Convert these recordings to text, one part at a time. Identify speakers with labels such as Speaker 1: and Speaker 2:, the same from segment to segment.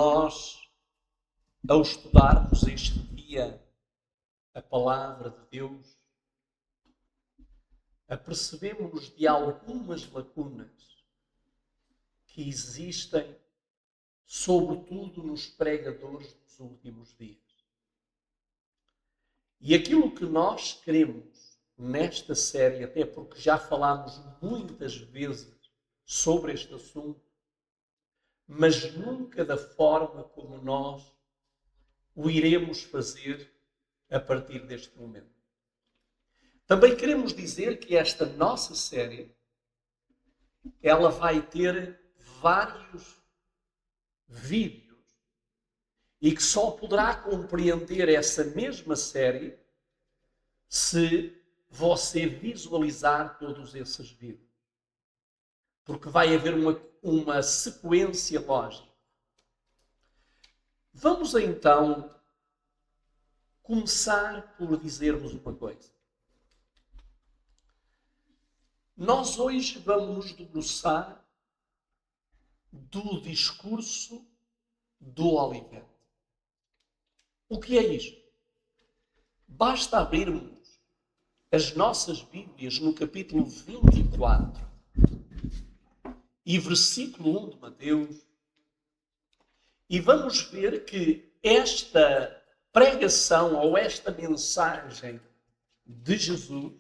Speaker 1: Nós, ao estudarmos este dia a palavra de Deus, apercebemos-nos de algumas lacunas que existem, sobretudo nos pregadores dos últimos dias. E aquilo que nós queremos nesta série, até porque já falámos muitas vezes sobre este assunto, mas nunca da forma como nós o iremos fazer a partir deste momento. Também queremos dizer que esta nossa série, ela vai ter vários vídeos e que só poderá compreender essa mesma série se você visualizar todos esses vídeos. Porque vai haver uma sequência lógica. Vamos então começar por dizermos uma coisa. Nós hoje vamos nos debruçar do discurso do Oliveto. O que é isto? Basta abrirmos as nossas Bíblias no capítulo 24 e versículo 1 de Mateus e vamos ver que esta pregação ou esta mensagem de Jesus,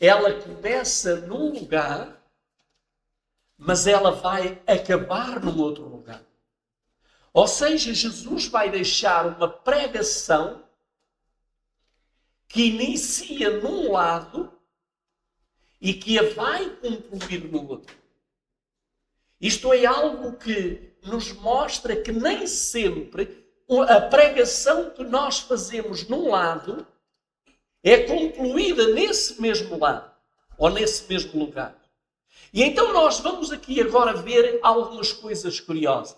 Speaker 1: ela começa num lugar, mas ela vai acabar num outro lugar. Ou seja, Jesus vai deixar uma pregação que inicia num lado e que a vai concluir no outro. Isto é algo que nos mostra que nem sempre a pregação que nós fazemos num lado é concluída nesse mesmo lado ou nesse mesmo lugar. E então nós vamos aqui agora ver algumas coisas curiosas.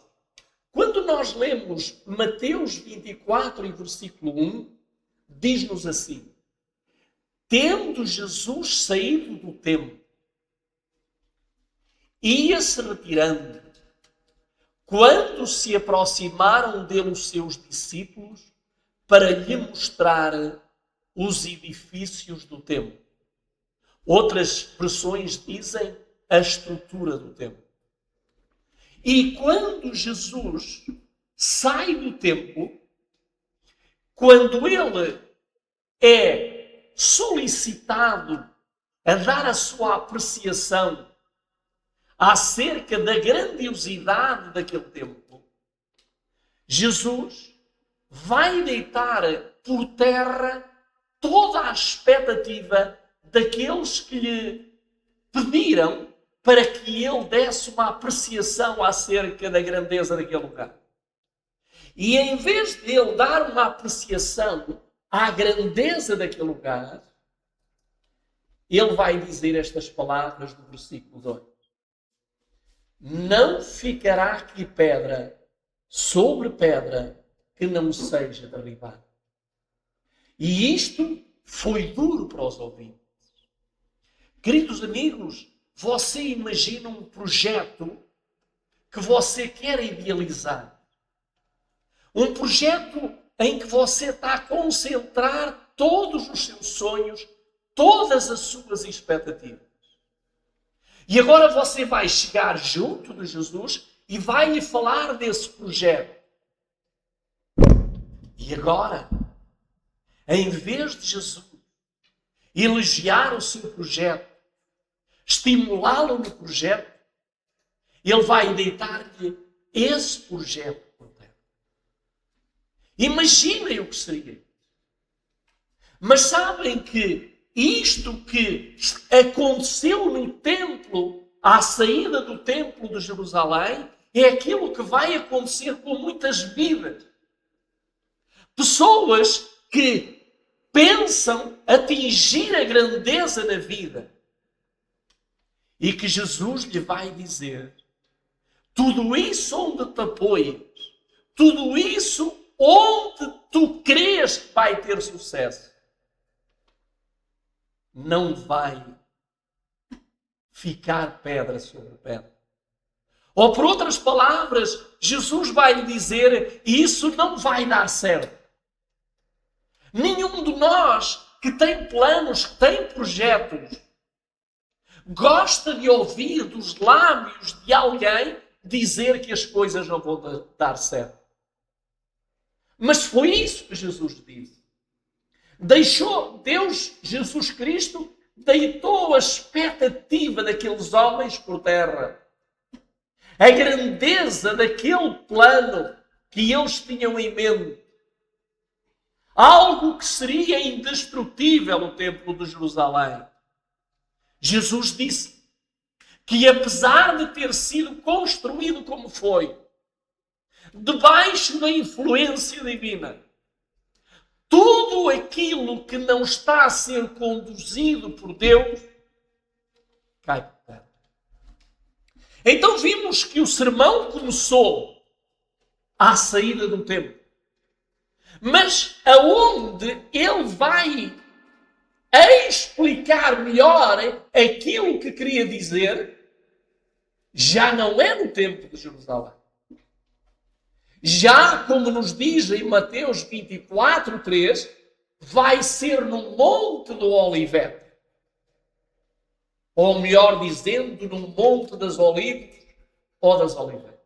Speaker 1: Quando nós lemos Mateus 24 e versículo 1, diz-nos assim: tendo Jesus saído do templo, ia-se retirando. Quando se aproximaram dele os seus discípulos para lhe mostrar os edifícios do templo. Outras versões dizem a estrutura do templo. E quando Jesus sai do templo, quando ele é solicitado a dar a sua apreciação acerca da grandiosidade daquele templo, Jesus vai deitar por terra toda a expectativa daqueles que lhe pediram para que ele desse uma apreciação acerca da grandeza daquele lugar. E em vez de ele dar uma apreciação à grandeza daquele lugar, ele vai dizer estas palavras do versículo 2. Não ficará aqui pedra sobre pedra que não seja derribada. E isto foi duro para os ouvintes. Queridos amigos, você imagina um projeto que você quer idealizar. Um projeto em que você está a concentrar todos os seus sonhos, todas as suas expectativas. E agora você vai chegar junto de Jesus e vai lhe falar desse projeto. E agora, em vez de Jesus elogiar o seu projeto, estimulá-lo no projeto, ele vai deitar-lhe esse projeto por terra. Imaginem o que seria. Mas sabem que isto que aconteceu no templo, à saída do templo de Jerusalém, é aquilo que vai acontecer com muitas vidas. Pessoas que pensam atingir a grandeza na vida. E que Jesus lhe vai dizer: tudo isso onde te apoias, tudo isso onde tu crês que vai ter sucesso, não vai ficar pedra sobre pedra. Ou por outras palavras, Jesus vai lhe dizer, e isso não vai dar certo. Nenhum de nós que tem planos, que tem projetos, gosta de ouvir dos lábios de alguém dizer que as coisas não vão dar certo. Mas foi isso que Jesus disse. Deus, Jesus Cristo, deitou a expectativa daqueles homens por terra. A grandeza daquele plano que eles tinham em mente. Algo que seria indestrutível no Templo de Jerusalém. Jesus disse que apesar de ter sido construído como foi, debaixo da influência divina, tudo aquilo que não está a ser conduzido por Deus cai por terra. Então vimos que o sermão começou à saída do templo. Mas aonde ele vai explicar melhor aquilo que queria dizer, já não é no templo de Jerusalém. Já, como nos diz em Mateus 24:3, vai ser no Monte do Oliveto. Ou melhor dizendo, no Monte das Olivas ou das Oliveiras.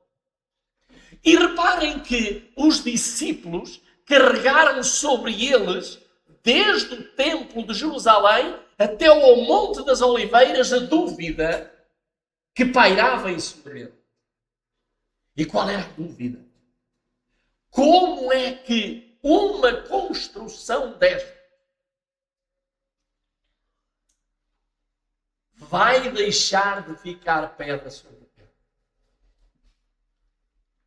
Speaker 1: E reparem que os discípulos carregaram sobre eles, desde o Templo de Jerusalém até ao Monte das Oliveiras, a dúvida que pairava em sobre ele. E qual é a dúvida? Como é que uma construção desta vai deixar de ficar pedra sobre pedra?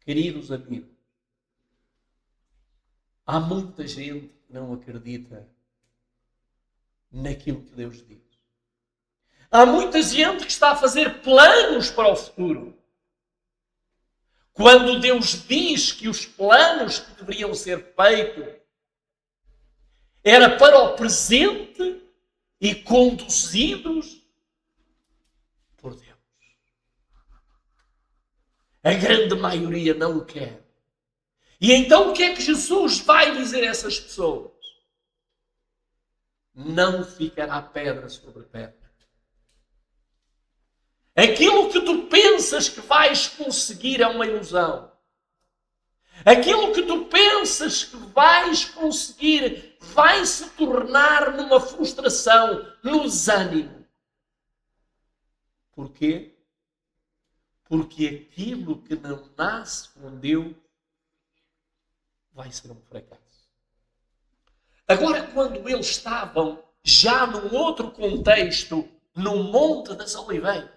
Speaker 1: Queridos amigos, há muita gente que não acredita naquilo que Deus diz. Há muita gente que está a fazer planos para o futuro. Quando Deus diz que os planos que deveriam ser feitos era para o presente e conduzidos por Deus. A grande maioria não o quer. E então o que é que Jesus vai dizer a essas pessoas? Não ficará pedra sobre pedra. Aquilo que tu pensas que vais conseguir é uma ilusão. Aquilo que tu pensas que vais conseguir vai se tornar numa frustração, num desânimo. Porquê? Porque aquilo que não nasce com Deus vai ser um fracasso. Agora, quando eles estavam já num outro contexto, no Monte das Oliveiras,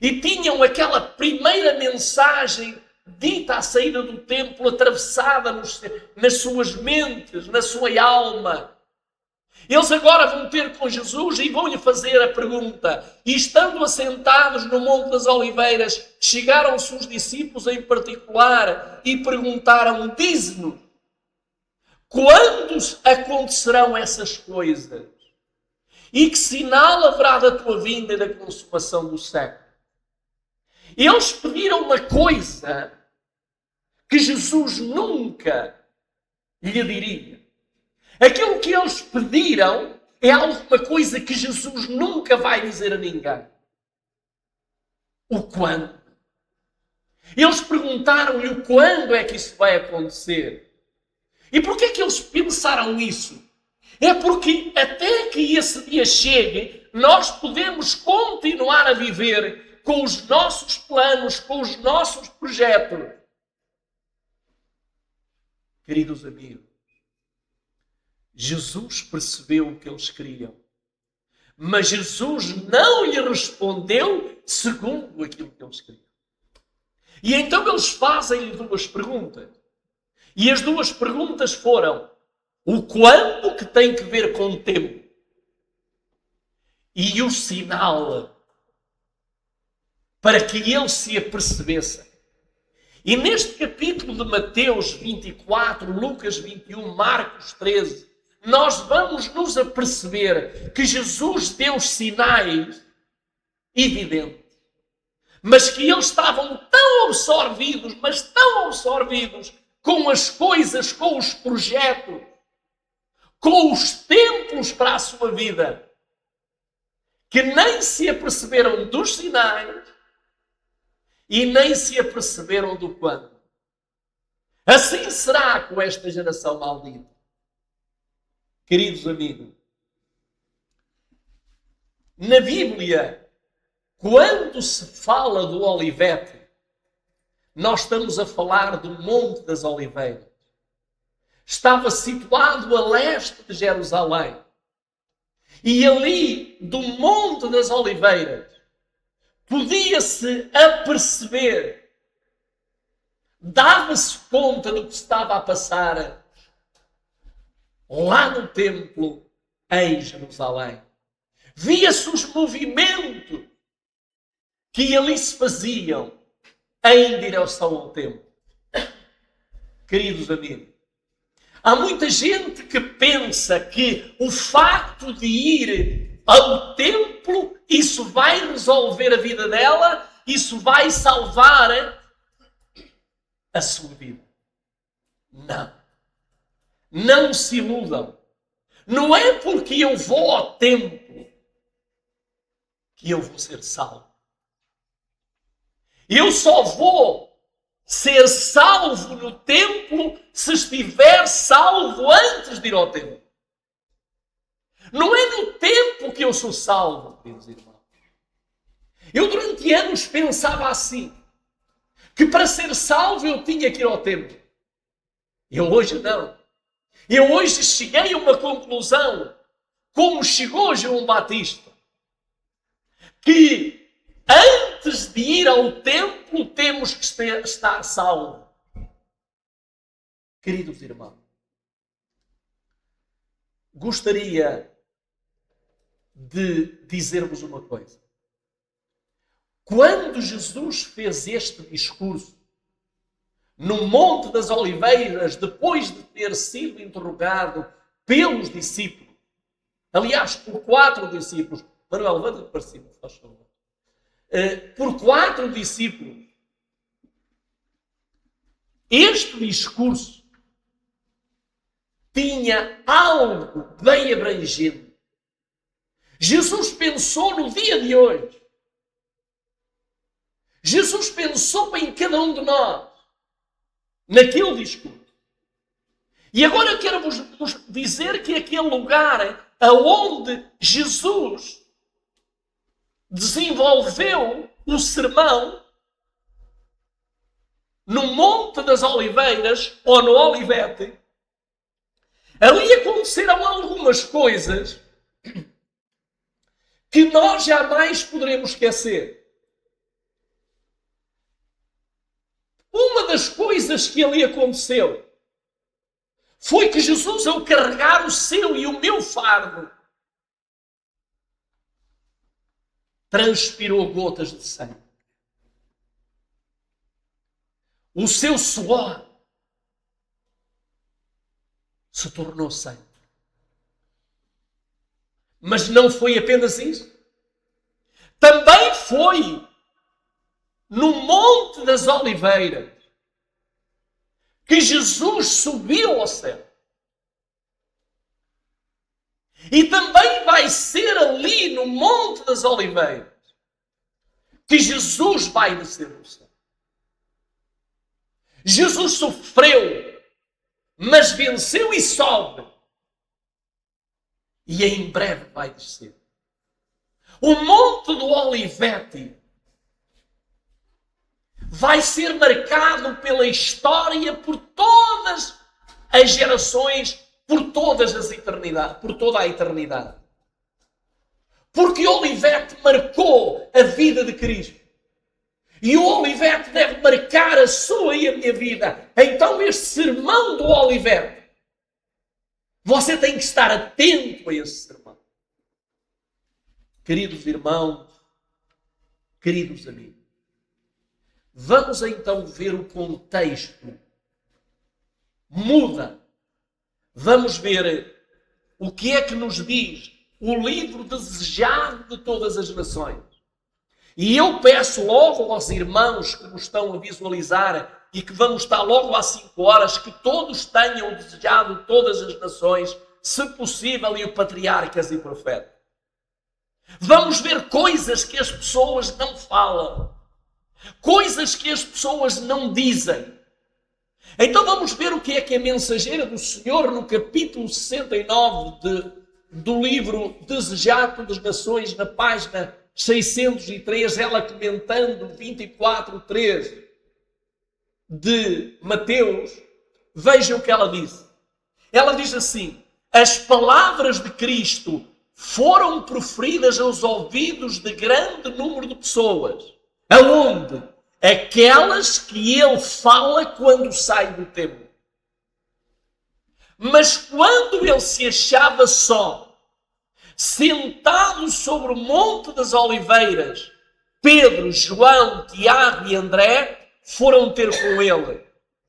Speaker 1: e tinham aquela primeira mensagem dita à saída do templo, atravessada nas suas mentes, na sua alma. Eles agora vão ter com Jesus e vão-lhe fazer a pergunta. E estando assentados no Monte das Oliveiras, chegaram-se os discípulos em particular e perguntaram, dize-nos, quando acontecerão essas coisas? E que sinal haverá da tua vinda e da consumação do século? Eles pediram uma coisa que Jesus nunca lhe diria. Aquilo que eles pediram é alguma coisa que Jesus nunca vai dizer a ninguém. O quando. Eles perguntaram-lhe o quando é que isso vai acontecer. E porquê é que eles pensaram isso? É porque até que esse dia chegue, nós podemos continuar a viver com os nossos planos, com os nossos projetos. Queridos amigos, Jesus percebeu o que eles queriam. Mas Jesus não lhe respondeu segundo aquilo que eles queriam. E então eles fazem-lhe duas perguntas. E as duas perguntas foram: o quando, que tem que ver com o tempo, e o sinal, para que eles se apercebessem. E neste capítulo de Mateus 24, Lucas 21, Marcos 13, nós vamos nos aperceber que Jesus deu sinais evidentes. mas que eles estavam tão absorvidos, mas tão absorvidos com as coisas, com os projetos, com os templos para a sua vida, que nem se aperceberam dos sinais e nem se aperceberam do quando. Assim será com esta geração maldita. Queridos amigos, na Bíblia, quando se fala do Olivete, nós estamos a falar do Monte das Oliveiras. Estava situado a leste de Jerusalém. E ali, do Monte das Oliveiras, podia-se aperceber, dava-se conta do que estava a passar lá no templo em Jerusalém. Via-se os movimentos que ali se faziam em direção ao templo. Queridos amigos, há muita gente que pensa que o facto de ir ao templo, isso vai resolver a vida dela, isso vai salvar a sua vida. Não. Não se iludam. Não é porque eu vou ao templo que eu vou ser salvo. Eu só vou ser salvo no templo se estiver salvo antes de ir ao templo. Não é no templo que eu sou salvo, queridos irmãos. Eu durante anos pensava assim, que para ser salvo eu tinha que ir ao templo. Eu hoje não. Eu hoje cheguei a uma conclusão, como chegou João Batista, que antes de ir ao templo temos que estar salvos. Queridos irmãos, gostaria de dizer-vos uma coisa. Quando Jesus fez este discurso no Monte das Oliveiras, depois de ter sido interrogado pelos discípulos, aliás, por 4 discípulos, Manuel, levanta-te para cima, faz favor. Por 4 discípulos, este discurso tinha algo bem abrangente. Jesus pensou no dia de hoje. Jesus pensou em cada um de nós, naquele discurso. E agora eu quero vos dizer que aquele lugar aonde Jesus desenvolveu o sermão, no Monte das Oliveiras, ou no Olivete, ali aconteceram algumas coisas que nós jamais poderemos esquecer. Uma das coisas que ali aconteceu foi que Jesus, ao carregar o seu e o meu fardo, transpirou gotas de sangue. O seu suor se tornou sangue. Mas não foi apenas isso. Também foi no Monte das Oliveiras que Jesus subiu ao céu. E também vai ser ali no Monte das Oliveiras que Jesus vai descer do céu. Jesus sofreu, mas venceu e sobe. E em breve vai descer. O Monte do Olivete vai ser marcado pela história por todas as gerações, por todas as eternidades, por toda a eternidade. Porque o Olivete marcou a vida de Cristo. E o Olivete deve marcar a sua e a minha vida. Então este sermão do Olivete, você tem que estar atento a esse sermão. Queridos irmãos, queridos amigos, vamos então ver o contexto. Muda. Vamos ver o que é que nos diz o livro desejado de todas as nações. E eu peço logo aos irmãos que nos estão a visualizar e que vamos estar logo às 5 horas, que todos tenham desejado todas as nações, se possível, e o patriarcas e profetas. Vamos ver coisas que as pessoas não falam, coisas que as pessoas não dizem. Então vamos ver o que é a mensageira do Senhor no capítulo 69 do livro Desejado das Nações, na página 603, ela comentando 24:13 de Mateus. Vejam o que ela diz. Ela diz assim: as palavras de Cristo foram proferidas aos ouvidos de grande número de pessoas. Aonde? Aquelas que ele fala quando sai do templo. Mas quando ele se achava só, sentado sobre o Monte das Oliveiras, Pedro, João, Tiago e André foram ter com ele.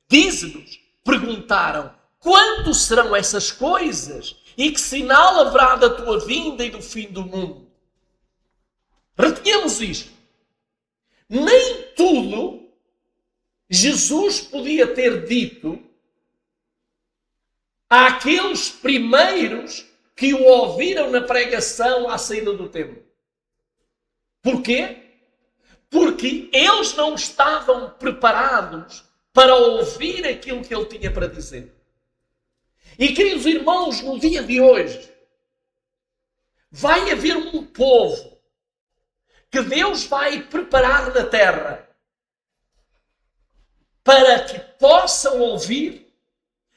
Speaker 1: Diz-nos, perguntaram, quanto serão essas coisas? E que sinal haverá da tua vinda e do fim do mundo? Retenhamos isto. Nem tudo Jesus podia ter dito àqueles primeiros que o ouviram na pregação à saída do templo. Porquê? Porque eles não estavam preparados para ouvir aquilo que ele tinha para dizer. E, queridos irmãos, no dia de hoje, vai haver um povo que Deus vai preparar na terra para que possam ouvir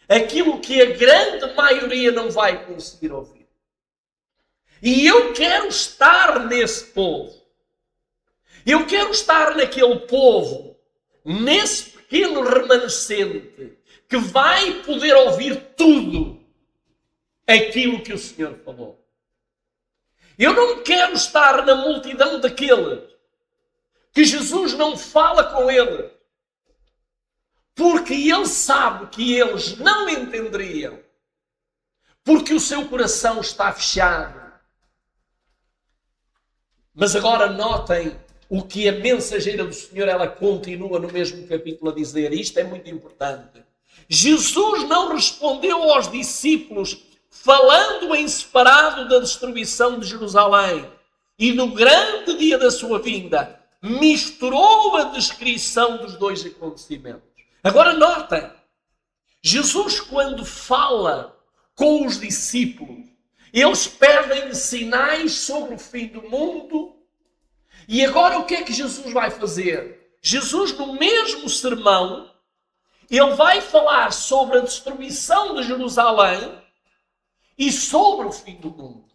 Speaker 1: aquilo que a grande maioria não vai conseguir ouvir. E eu quero estar nesse povo. Eu quero estar naquele povo, nesse pequeno remanescente, que vai poder ouvir tudo aquilo que o Senhor falou. Eu não quero estar na multidão daqueles que Jesus não fala com eles, porque ele sabe que eles não entenderiam, porque o seu coração está fechado. Mas agora notem o que a mensageira do Senhor, ela continua no mesmo capítulo a dizer. Isto é muito importante. Jesus não respondeu aos discípulos falando em separado da destruição de Jerusalém e do grande dia da sua vinda. Misturou a descrição dos dois acontecimentos. Agora notem, Jesus quando fala com os discípulos, eles pedem sinais sobre o fim do mundo. E agora o que é que Jesus vai fazer? Jesus, no mesmo sermão, ele vai falar sobre a destruição de Jerusalém e sobre o fim do mundo.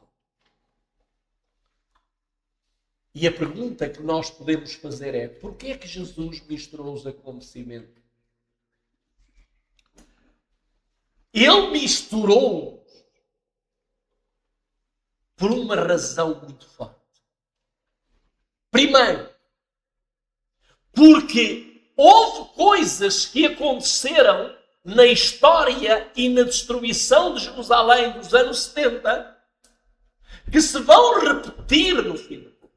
Speaker 1: E a pergunta que nós podemos fazer é: porquê é que Jesus misturou os acontecimentos? Ele misturou por uma razão muito forte. Primeiro, porque houve coisas que aconteceram na história e na destruição de Jerusalém dos anos 70 que se vão repetir no fim do mundo.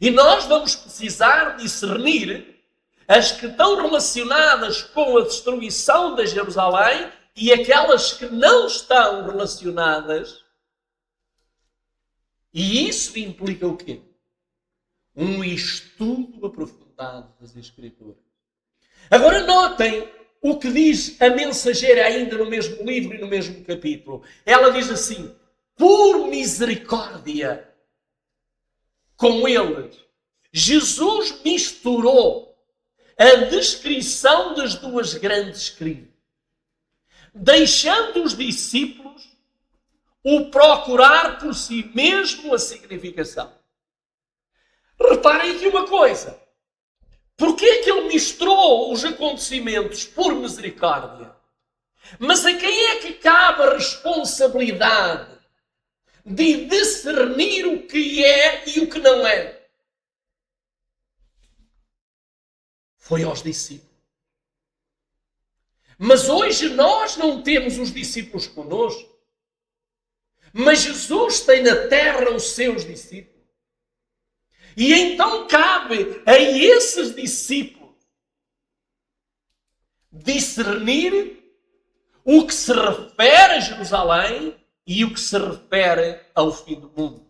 Speaker 1: E nós vamos precisar discernir as que estão relacionadas com a destruição de Jerusalém e aquelas que não estão relacionadas. E isso implica o quê? Um estudo aprofundado das Escrituras. Agora notem o que diz a mensageira ainda no mesmo livro e no mesmo capítulo. Ela diz assim: por misericórdia com eles, Jesus misturou a descrição das duas grandes crises, deixando os discípulos o procurar por si mesmo a significação. Reparem aqui uma coisa. Porquê é que ele misturou os acontecimentos por misericórdia? Mas a quem é que cabe a responsabilidade de discernir o que é e o que não é? Foi aos discípulos. Mas hoje nós não temos os discípulos connosco. Mas Jesus tem na terra os seus discípulos. E então cabe a esses discípulos discernir o que se refere a Jerusalém e o que se refere ao fim do mundo.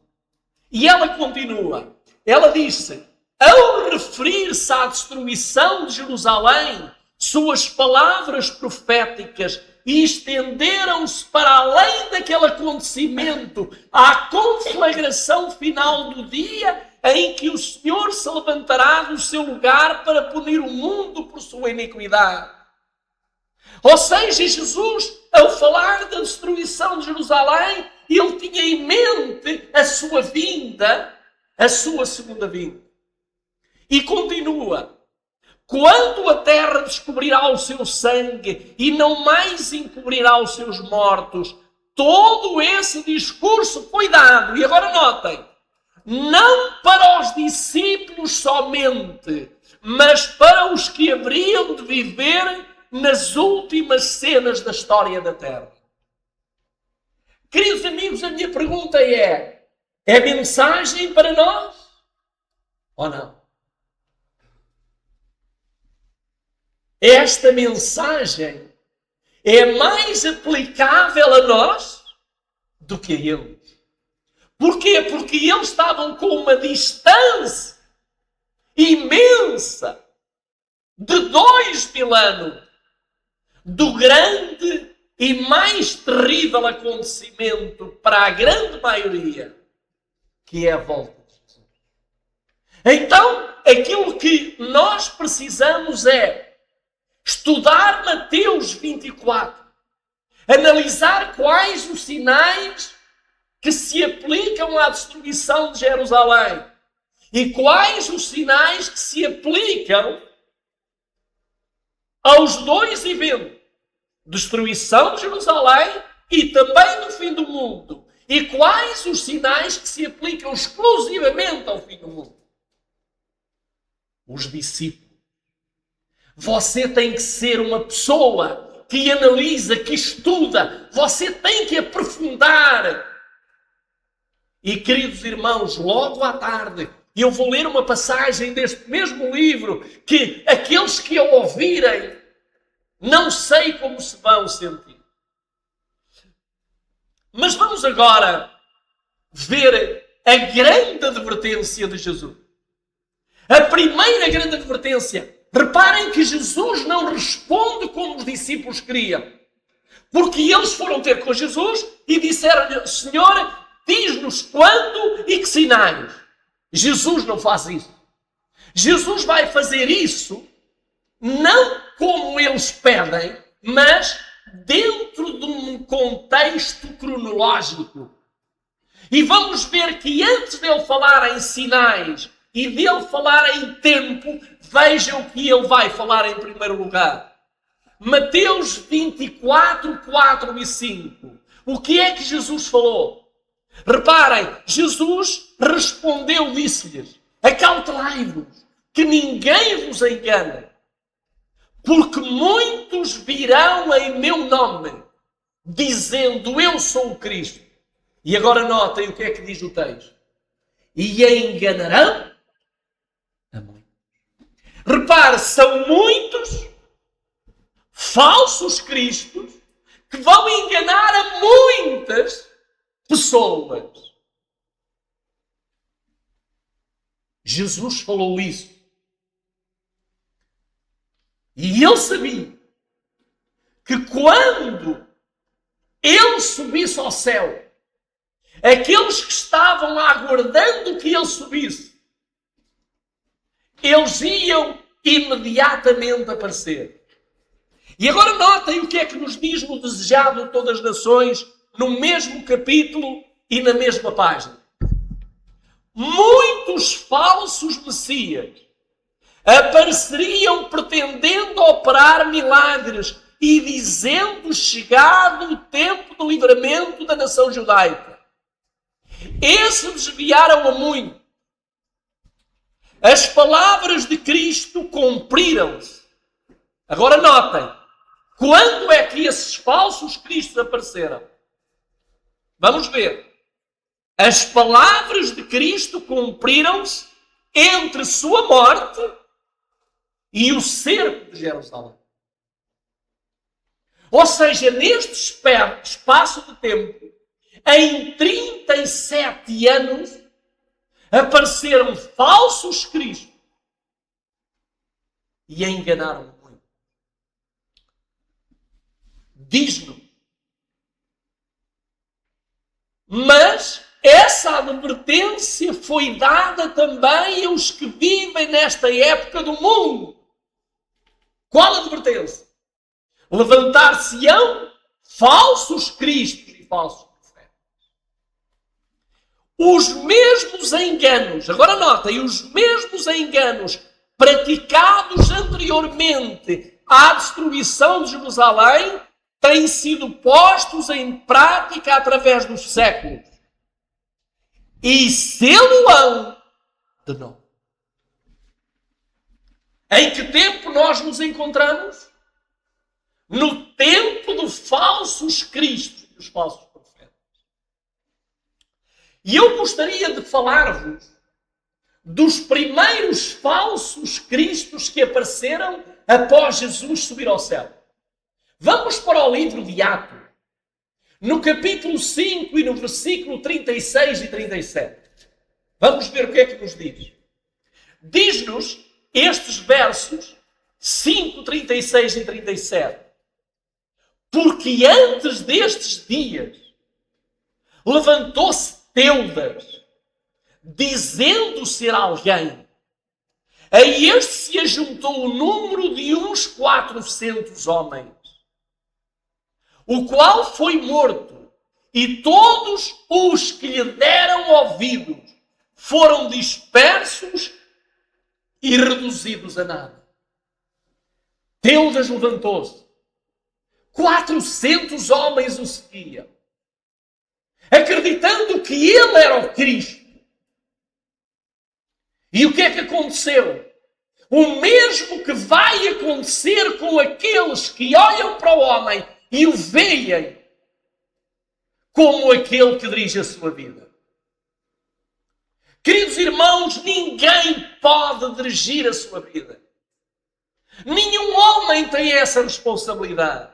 Speaker 1: E ela continua. Ela disse, ao referir-se à destruição de Jerusalém, suas palavras proféticas estenderam-se para além daquele acontecimento, à conflagração final do dia em que o Senhor se levantará do seu lugar para punir o mundo por sua iniquidade. Ou seja, Jesus, ao falar da destruição de Jerusalém, ele tinha em mente a sua vinda, a sua segunda vinda. E continua. Quando a terra descobrirá o seu sangue e não mais encobrirá os seus mortos, todo esse discurso foi dado. E agora notem, não para os discípulos somente, mas para os que haveriam de viver nas últimas cenas da história da Terra. Queridos amigos, a minha pergunta é mensagem para nós ou não? Esta mensagem é mais aplicável a nós do que a eles. Porquê? Porque eles estavam com uma distância imensa de 2000 anos do grande e mais terrível acontecimento para a grande maioria, que é a volta de Jesus. Então, aquilo que nós precisamos é estudar Mateus 24, analisar quais os sinais que se aplicam à destruição de Jerusalém e quais os sinais que se aplicam aos dois eventos, destruição de Jerusalém e também no fim do mundo. E quais os sinais que se aplicam exclusivamente ao fim do mundo? Os discípulos. Você tem que ser uma pessoa que analisa, que estuda. Você tem que aprofundar. E, queridos irmãos, logo à tarde, eu vou ler uma passagem deste mesmo livro que aqueles que a ouvirem, não sei como se vão sentir. Mas vamos agora ver a grande advertência de Jesus. A primeira grande advertência. Reparem que Jesus não responde como os discípulos queriam. Porque eles foram ter com Jesus e disseram-lhe, Senhor, diz-nos quando e que sinais. Jesus não faz isso. Jesus vai fazer isso não como eles pedem, mas dentro de um contexto cronológico. E vamos ver que antes dele falar em sinais e dele falar em tempo, vejam o que ele vai falar em primeiro lugar. Mateus 24, 4 e 5. O que é que Jesus falou? Reparem, Jesus respondeu, disse-lhes, acautelai-vos, que ninguém vos engane, porque muitos virão em meu nome, dizendo, eu sou o Cristo. E agora notem o que é que diz o texto. E enganarão a muitos. Repare, são muitos falsos cristos que vão enganar a muitas pessoas. Jesus falou isso. E ele sabia que quando ele subisse ao céu, aqueles que estavam aguardando que ele subisse, eles iam imediatamente aparecer. E agora notem o que é que nos diz no Desejado de Todas as Nações, no mesmo capítulo e na mesma página. Muitos falsos messias apareceriam pretendendo operar milagres e dizendo chegado o tempo do livramento da nação judaica. Esses desviaram a muito. As palavras de Cristo cumpriram-se. Agora notem, quando é que esses falsos cristos apareceram? Vamos ver. As palavras de Cristo cumpriram-se entre sua morte e o cerco de Jerusalém. Ou seja, neste espaço de tempo, em 37 anos, apareceram falsos cristos e enganaram muito. Diz-nos. Mas essa advertência foi dada também aos que vivem nesta época do mundo. Qual advertência? Levantar-se-ão falsos cristos e falsos profetas. Os mesmos enganos, agora notem, os mesmos enganos praticados anteriormente à destruição de Jerusalém têm sido postos em prática através dos séculos. E sê-lo-ão de novo. Em que tempo nós nos encontramos? No tempo dos falsos cristos e dos falsos profetas. E eu gostaria de falar-vos dos primeiros falsos cristos que apareceram após Jesus subir ao céu. Vamos para o livro de Atos, no capítulo 5 e no versículo 36 e 37. Vamos ver o que é que nos diz. Diz-nos estes versos 5, 36 e 37. Porque antes destes dias levantou-se Teudas, dizendo ser alguém. A este se ajuntou o número de uns 400 homens, o qual foi morto, e todos os que lhe deram ouvidos foram dispersos e reduzidos a nada. Teudas levantou-se. 400 homens o seguiam, acreditando que ele era o Cristo. E o que é que aconteceu? O mesmo que vai acontecer com aqueles que olham para o homem e o veem como aquele que dirige a sua vida. Queridos irmãos, ninguém pode dirigir a sua vida. Nenhum homem tem essa responsabilidade.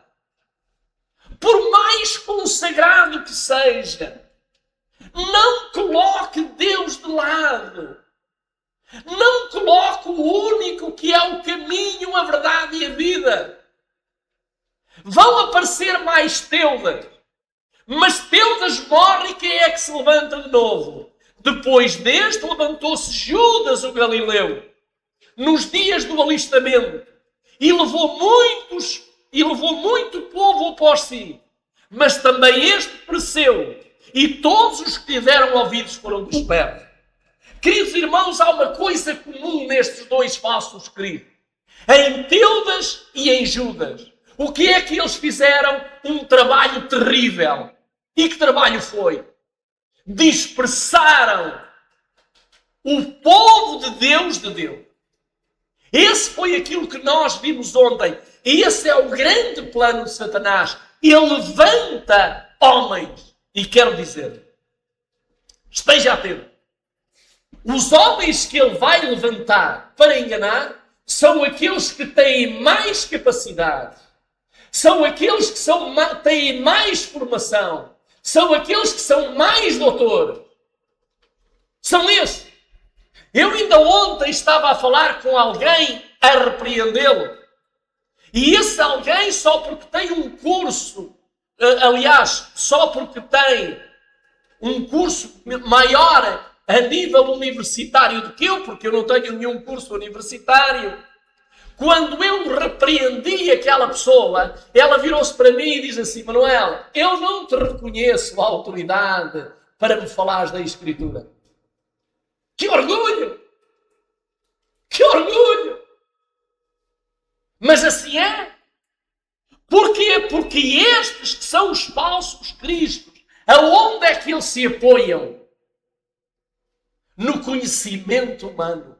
Speaker 1: Por mais consagrado que seja, não coloque Deus de lado. Não coloque o único que é o caminho, a verdade e a vida. Vão aparecer mais Teudas. Mas Teudas morre e quem é que se levanta de novo? Depois deste levantou-se Judas o Galileu, nos dias do alistamento, e levou muito povo após si. Mas também este pereceu, e todos os que lhe deram ouvidos foram dispersos. Queridos irmãos, há uma coisa comum nestes dois falsos cristos. Em Teudas e em Judas. O que é que eles fizeram? Um trabalho terrível. E que trabalho foi? Dispersaram o povo de Deus de Deus. Esse foi aquilo que nós vimos ontem. Esse é o grande plano de Satanás. Ele levanta homens. E quero dizer, esteja atento. Os homens que ele vai levantar para enganar são aqueles que têm mais capacidade. São aqueles que têm mais formação. São aqueles que são mais doutores. São esses. Eu ainda ontem estava a falar com alguém a repreendê-lo. E esse alguém só porque tem um curso, só porque tem um curso maior a nível universitário do que eu, porque eu não tenho nenhum curso universitário. Quando eu repreendi aquela pessoa, ela virou-se para mim e diz assim: Manuel, eu não te reconheço a autoridade para me falares da Escritura. Que orgulho! Que orgulho! Mas assim é. Porquê? Porque estes que são os falsos cristos, aonde é que eles se apoiam? No conhecimento humano.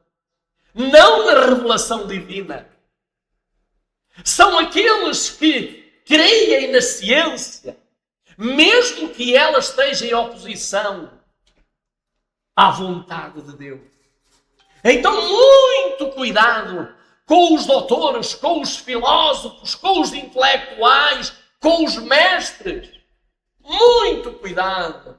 Speaker 1: Não na revelação divina. São aqueles que creem na ciência, mesmo que ela esteja em oposição à vontade de Deus. Então, muito cuidado com os doutores, com os filósofos, com os intelectuais, com os mestres. Muito cuidado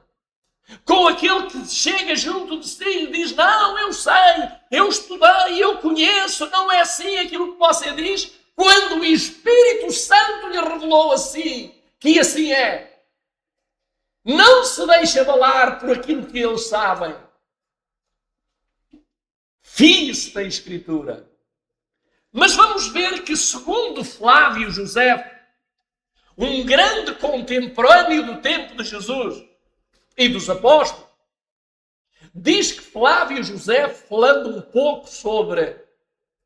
Speaker 1: com aquele que chega junto de si e diz: não, eu sei, eu estudei, eu conheço, não é assim aquilo que você diz, quando o Espírito Santo lhe revelou assim, que assim é. Não se deixe abalar por aquilo que eles sabem. Fie-se da Escritura. Mas vamos ver que, segundo Flávio José, um grande contemporâneo do tempo de Jesus e dos apóstolos, diz que Flávio José, falando um pouco sobre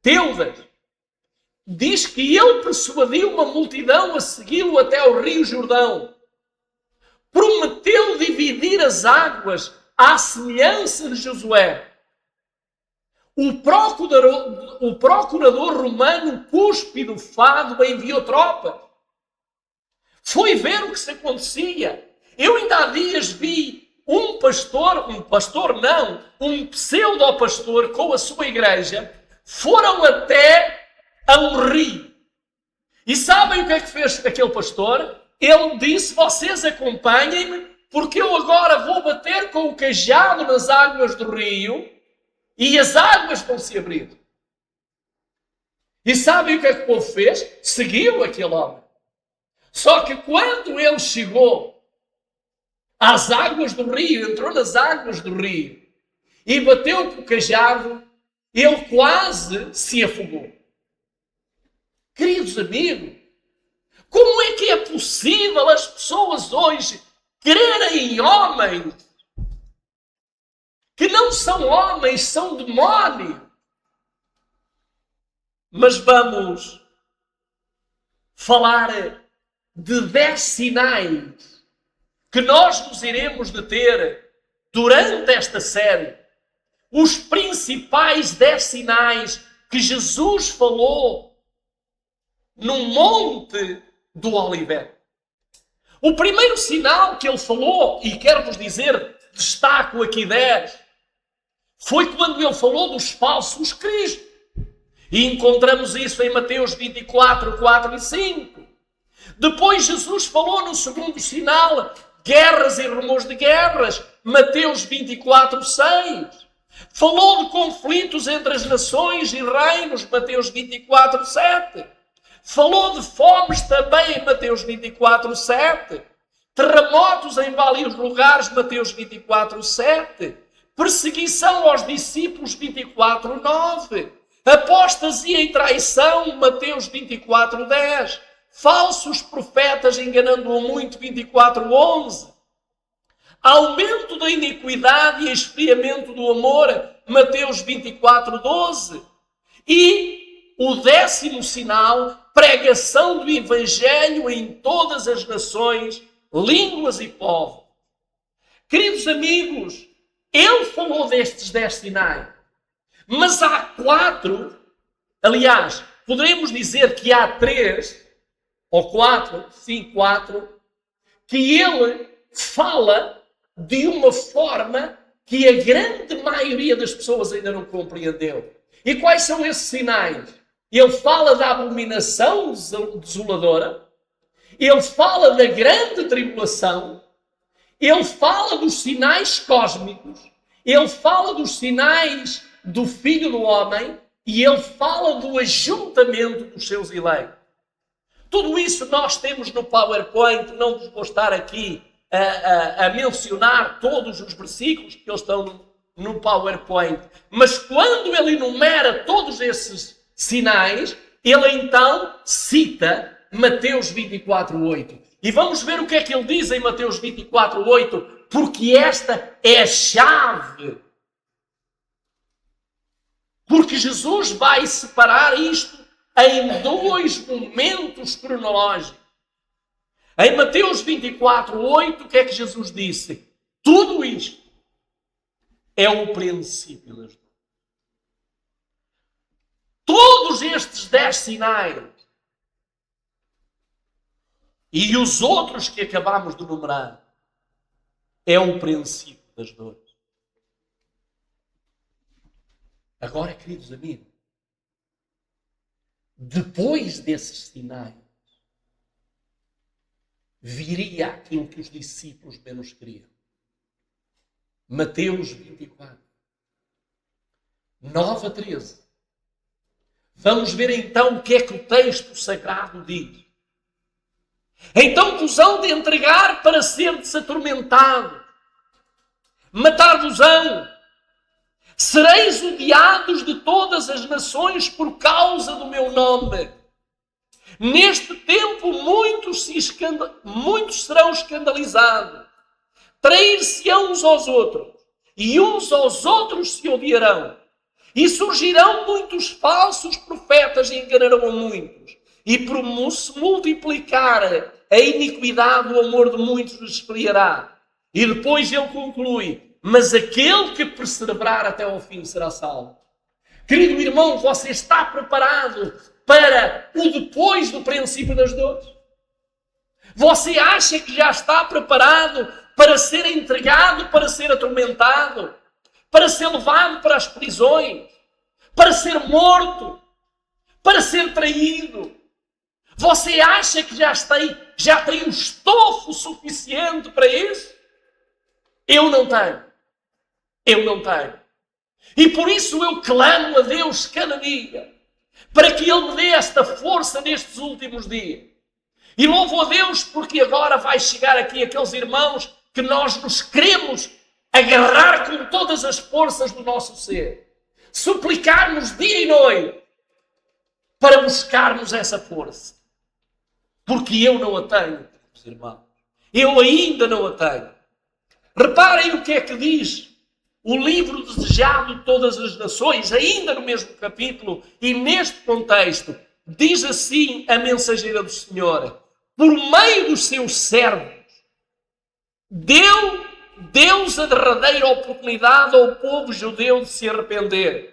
Speaker 1: Teudas, diz que ele persuadiu uma multidão a segui-lo até ao Rio Jordão. Prometeu dividir as águas à semelhança de Josué. O procurador romano Cúspido Fado enviou tropas. Foi ver o que se acontecia. Eu ainda há dias vi um pseudo-pastor com a sua igreja, foram até a um rio. E sabem o que é que fez aquele pastor? Ele disse: vocês acompanhem-me, porque eu agora vou bater com o cajado nas águas do rio e as águas vão se abrir. E sabem o que é que o povo fez? Seguiu aquele homem. Só que quando ele chegou às águas do rio, entrou nas águas do rio e bateu com o cajado, ele quase se afogou. Queridos amigos, como é que é possível as pessoas hoje crerem em homens que não são homens, são demónios? Mas vamos falar de 10 sinais que nós nos iremos deter durante esta série. Os principais 10 sinais que Jesus falou no Monte do Oliveira. O primeiro sinal que ele falou, e quero-vos dizer, destaco aqui 10, foi quando ele falou dos falsos cristos. E encontramos isso em Mateus 24, 4 e 5. Depois Jesus falou no segundo sinal, guerras e rumores de guerras, Mateus 24, 6. Falou de conflitos entre as nações e reinos, Mateus 24, 7. Falou de fomes também em Mateus 24, 7. Terremotos em vários lugares, Mateus 24, 7. Perseguição aos discípulos, 24, 9. Apostasia e traição, Mateus 24, 10. Falsos profetas enganando a muito, 24, 11. Aumento da iniquidade e esfriamento do amor, Mateus 24, 12. E o 10º sinal, pregação do Evangelho em todas as nações, línguas e povos. Queridos amigos, ele falou destes 10 sinais, mas há 4, aliás, poderemos dizer que há 3, ou 4, sim, 4, que ele fala de uma forma que a grande maioria das pessoas ainda não compreendeu. E quais são esses sinais? Ele fala da abominação desoladora, ele fala da grande tribulação, ele fala dos sinais cósmicos, ele fala dos sinais do Filho do Homem e ele fala do ajuntamento dos seus eleitos. Tudo isso nós temos no PowerPoint, não vos vou estar aqui a mencionar todos os versículos que estão no PowerPoint, mas quando ele enumera todos esses sinais, ele então cita Mateus 24, 8. E vamos ver o que é que ele diz em Mateus 24, 8, porque esta é a chave. Porque Jesus vai separar isto em 2 momentos cronológicos. Em Mateus 24, 8, o que é que Jesus disse? Tudo isto é o princípio das dores. Todos estes 10 sinais e os outros que acabamos de numerar é o princípio das dores. Agora, queridos amigos, depois desses sinais, viria aquilo que os discípulos menos queriam. Mateus 24, 9 a 13. Vamos ver então o que é que o texto sagrado diz. Então vos hão de entregar para serdes atormentados, matar-vos-ão, sereis odiados de todas as nações por causa do meu nome. Neste tempo muitos serão escandalizados, trair-se-ão uns aos outros, e uns aos outros se odiarão. E surgirão muitos falsos profetas e enganarão a muitos. E por se multiplicar a iniquidade, o amor de muitos lhes esfriará. E depois ele conclui: mas aquele que perseverar até ao fim será salvo. Querido irmão, você está preparado para o depois do princípio das dores? Você acha que já está preparado para ser entregado, para ser atormentado, para ser levado para as prisões, para ser morto, para ser traído? Você acha que já tem um estofo suficiente para isso? Eu não tenho. Eu não tenho. E por isso eu clamo a Deus cada dia, para que Ele me dê esta força nestes últimos dias. E louvo a Deus porque agora vai chegar aqui aqueles irmãos que nós nos queremos agarrar com todas as forças do nosso ser. Suplicarmos dia e noite para buscarmos essa força. Porque eu não a tenho, irmãos. Eu ainda não a tenho. Reparem o que é que diz o livro desejado de todas as nações, ainda no mesmo capítulo e neste contexto. Diz assim a mensageira do Senhor: por meio dos seus servos, deu Deus a derradeira oportunidade ao povo judeu de se arrepender.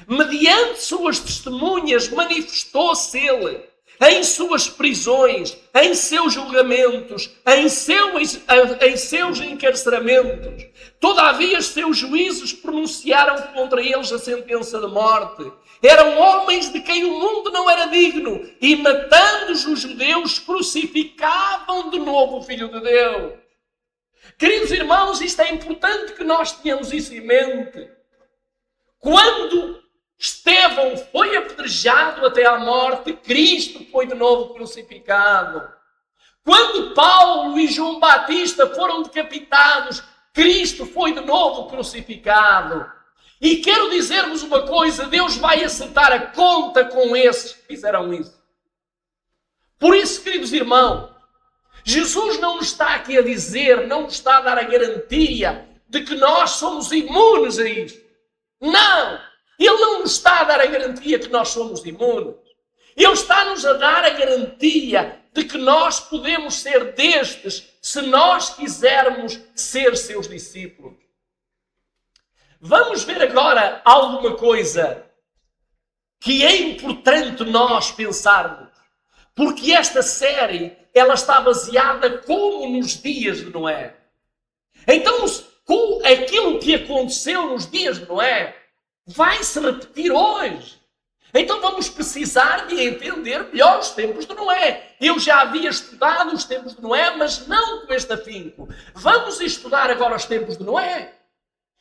Speaker 1: Mediante suas testemunhas manifestou-se ele em suas prisões, em seus julgamentos, em seus encarceramentos. Todavia, seus juízos pronunciaram contra eles a sentença de morte. Eram homens de quem o mundo não era digno, e matando-os os judeus, crucificavam de novo o Filho de Deus. Queridos irmãos, isto é importante que nós tenhamos isso em mente. Quando Estevão foi apedrejado até à morte, Cristo foi de novo crucificado. Quando Paulo e João Batista foram decapitados, Cristo foi de novo crucificado. E quero dizer-vos uma coisa: Deus vai acertar a conta com esses que fizeram isso. Por isso, queridos irmãos, Jesus não nos está aqui a dizer, não nos está a dar a garantia de que nós somos imunes a isto. Não! Ele não nos está a dar a garantia que nós somos imunes. Ele está-nos a dar a garantia de que nós podemos ser destes se nós quisermos ser seus discípulos. Vamos ver agora alguma coisa que é importante nós pensarmos. Porque esta série, ela está baseada como nos dias de Noé. Então, com aquilo que aconteceu nos dias de Noé, vai se repetir hoje. Então vamos precisar de entender melhor os tempos de Noé. Eu já havia estudado os tempos de Noé, mas não com este afinco. Vamos estudar agora os tempos de Noé.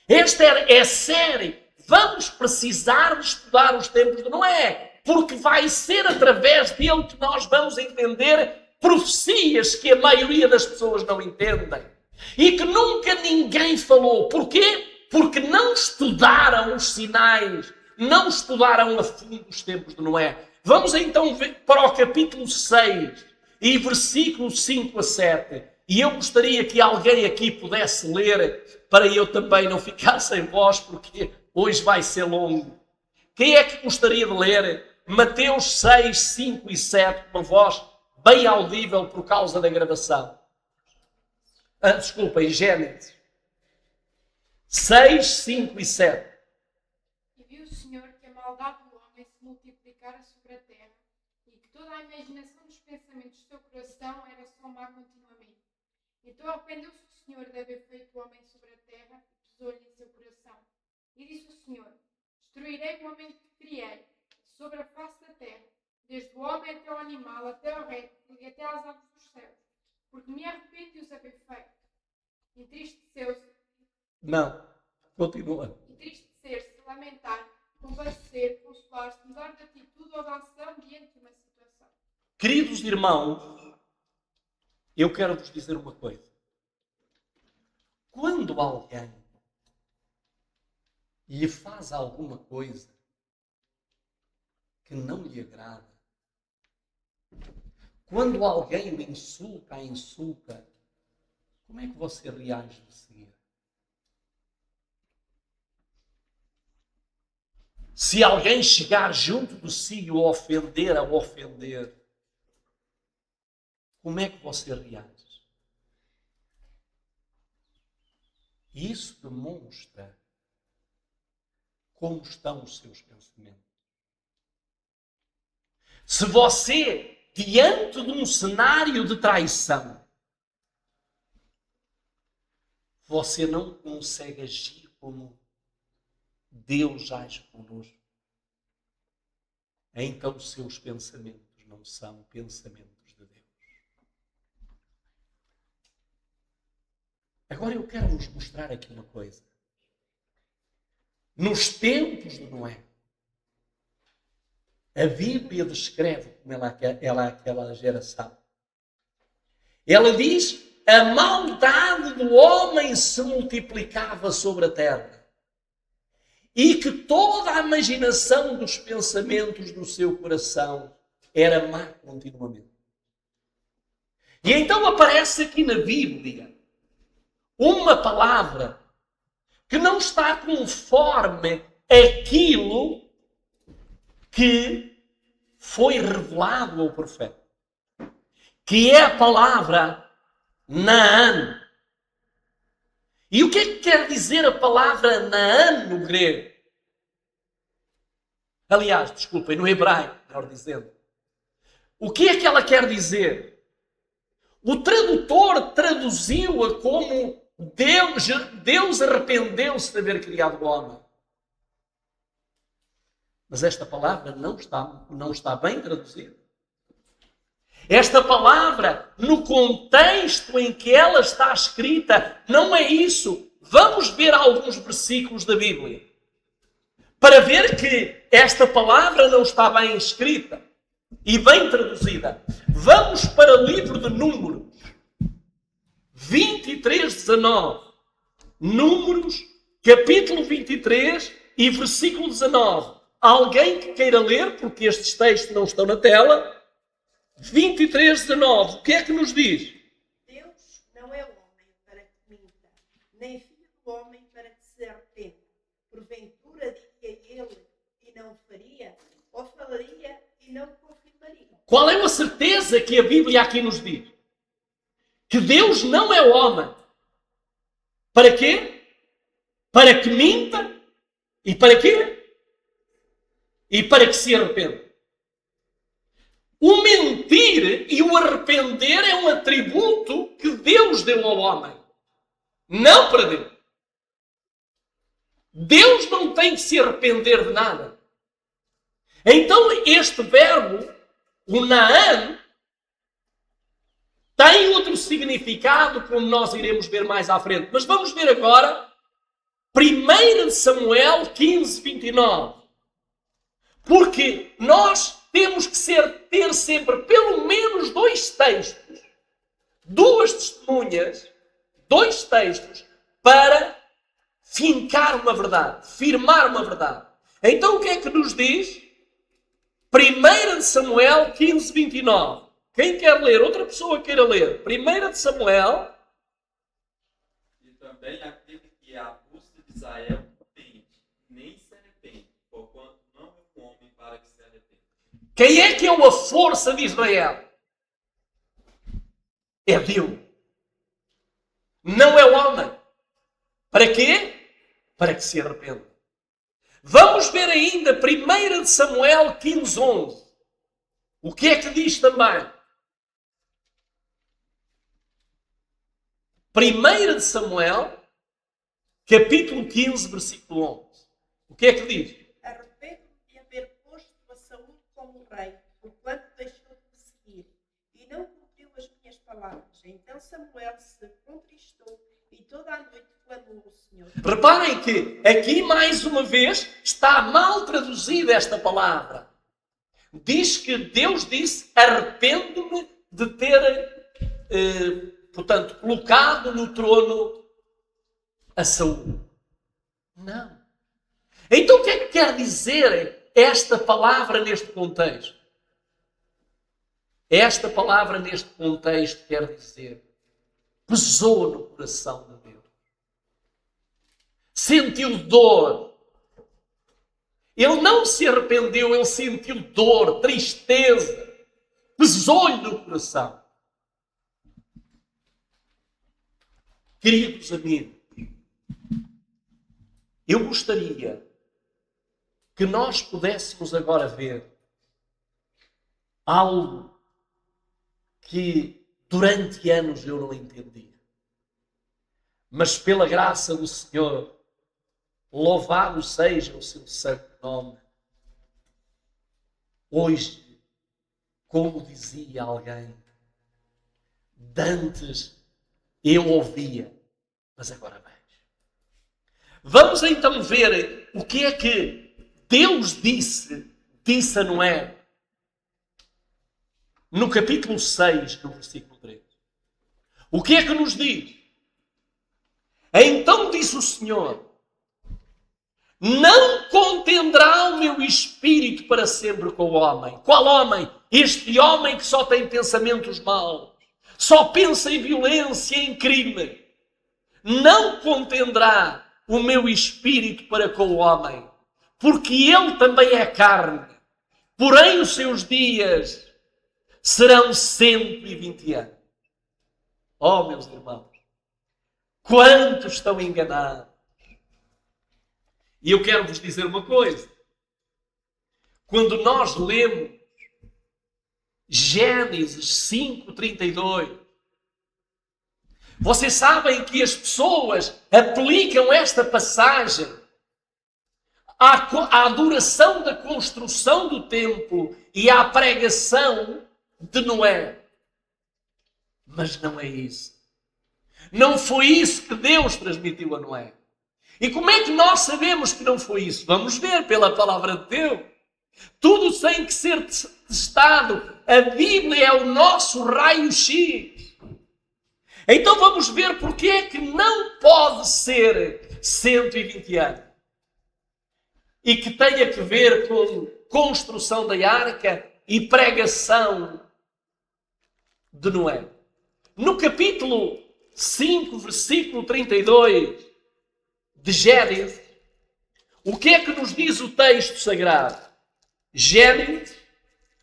Speaker 1: Esta é a série. Vamos precisar de estudar os tempos de Noé, porque vai ser através dele que nós vamos entender profecias que a maioria das pessoas não entendem. E que nunca ninguém falou. Porquê? Porque não estudaram os sinais, não estudaram a fundo os tempos de Noé. Vamos então ver para o capítulo 6 e versículos 5 a 7. E eu gostaria que alguém aqui pudesse ler, para eu também não ficar sem voz, porque hoje vai ser longo. Quem é que gostaria de ler Mateus 6, 5 e 7, com uma voz bem audível por causa da gravação? Desculpa, em Gênesis 6, 5 e 7.
Speaker 2: E viu o Senhor que a maldade do homem se multiplicara sobre a terra, e que toda a imaginação dos pensamentos do seu coração era só má continuamente. Então arrependeu-se o Senhor de haver feito o homem sobre a terra, e pesou-lhe em seu coração. E disse o Senhor: Destruirei o homem que criei sobre a face da terra, desde o homem até o animal, até o réptil e até às aves dos céus, porque me arrependi de os haver feito. Entristeceu-se,
Speaker 1: Não. Continua.
Speaker 2: entristecer-se, lamentar, compadecer, consolar-se, mudar de atitude ou de ação diante de uma situação.
Speaker 1: Queridos irmãos, eu quero vos dizer uma coisa. Quando alguém lhe faz alguma coisa que não lhe agrada, quando alguém lhe insulta, como é que você reage de seguida? Se alguém chegar junto de si e o ofender, como é que você reage? Isso demonstra como estão os seus pensamentos. Se você, diante de um cenário de traição, você não consegue agir como Deus age connosco, então os seus pensamentos não são pensamentos de Deus. Agora eu quero vos mostrar aqui uma coisa. Nos tempos de Noé, a Bíblia descreve como aquela geração. Ela diz: a maldade do homem se multiplicava sobre a terra e que toda a imaginação dos pensamentos do seu coração era má continuamente. E então aparece aqui na Bíblia uma palavra que não está conforme aquilo que foi revelado ao profeta, que é a palavra Naam. E o que é que quer dizer a palavra Naam no grego? Aliás, desculpem, no hebraico, melhor dizendo. O que é que ela quer dizer? O tradutor traduziu-a como Deus arrependeu-se de haver criado o homem. Mas esta palavra não está bem traduzida. Esta palavra, no contexto em que ela está escrita, não é isso. Vamos ver alguns versículos da Bíblia para ver que esta palavra não está bem escrita e bem traduzida. Vamos para o livro de Números 23:19. Números, capítulo 23 e versículo 19. Alguém que queira ler, porque estes textos não estão na tela. 23:19. O que é que nos diz?
Speaker 3: Deus não é homem para que minta, nem filho do homem para que se arrependa. Porventura diria ele e não faria, ou falaria e não confirmaria.
Speaker 1: Qual é a certeza que a Bíblia aqui nos diz? Que Deus não é homem. Para quê? Para que minta. E para quê? E para que se arrependa. O mentir e o arrepender é um atributo que Deus deu ao homem. Não para Deus. Deus não tem que se arrepender de nada. Então este verbo, o Naam, tem outro significado, como nós iremos ver mais à frente. Mas vamos ver agora 1 Samuel 15:29. Porque nós temos que ter sempre pelo menos dois textos, duas testemunhas, dois textos, para fincar uma verdade, firmar uma verdade. Então o que é que nos diz? 1 Samuel 15:29. Quem quer ler? Outra pessoa queira ler. 1 Samuel.
Speaker 4: E também aquele que a busca de Israel tende, nem se arrepende, porquanto não é um homem para que se arrependa.
Speaker 1: Quem é que é a força de Israel? É Deus. Não é o homem. Para quê? Para que se arrependa. Vamos ver ainda 1 Samuel 15:11. O que é que diz também? 1 Samuel, capítulo 15, versículo 11. O que é que diz?
Speaker 3: A porquanto deixou de me seguir e não cumpriu as minhas palavras. Então Samuel se contristou e toda a noite clamou ao Senhor.
Speaker 1: Reparem que aqui, mais uma vez, está mal traduzida esta palavra. Diz que Deus disse: arrependo-me de ter, portanto, colocado no trono a Saúl. Não. Então o que é que quer dizer esta palavra neste contexto? Esta palavra neste contexto quer dizer: pesou no coração de Deus. Sentiu dor. Ele não se arrependeu, ele sentiu dor, tristeza. Pesou-lhe no coração. Queridos amigos, eu gostaria que nós pudéssemos agora ver algo que durante anos eu não entendia. Mas pela graça do Senhor, louvado seja o seu santo nome. Hoje, como dizia alguém, dantes eu ouvia, mas agora vejo. Vamos então ver o que é que Deus disse a Noé no capítulo 6, no versículo 3. O que é que nos diz? Então disse o Senhor: não contenderá o meu espírito para sempre com o homem. Qual homem? Este homem que só tem pensamentos maus, só pensa em violência, em crime. Não contenderá o meu espírito para com o homem, porque ele também é carne. Porém os seus dias serão 120 anos. Oh, meus irmãos, quantos estão enganados. E eu quero vos dizer uma coisa. Quando nós lemos Gênesis 5:32, vocês sabem que as pessoas aplicam esta passagem à duração da construção do templo e à pregação de Noé. Mas não é isso. Não foi isso que Deus transmitiu a Noé. E como é que nós sabemos que não foi isso? Vamos ver pela palavra de Deus. Tudo tem que ser testado. A Bíblia é o nosso raio-x. Então vamos ver porque é que não pode ser 120 anos. E que tenha que ver com construção da arca e pregação de Noé. No capítulo 5, versículo 32 de Gênesis, o que é que nos diz o texto sagrado? Gênesis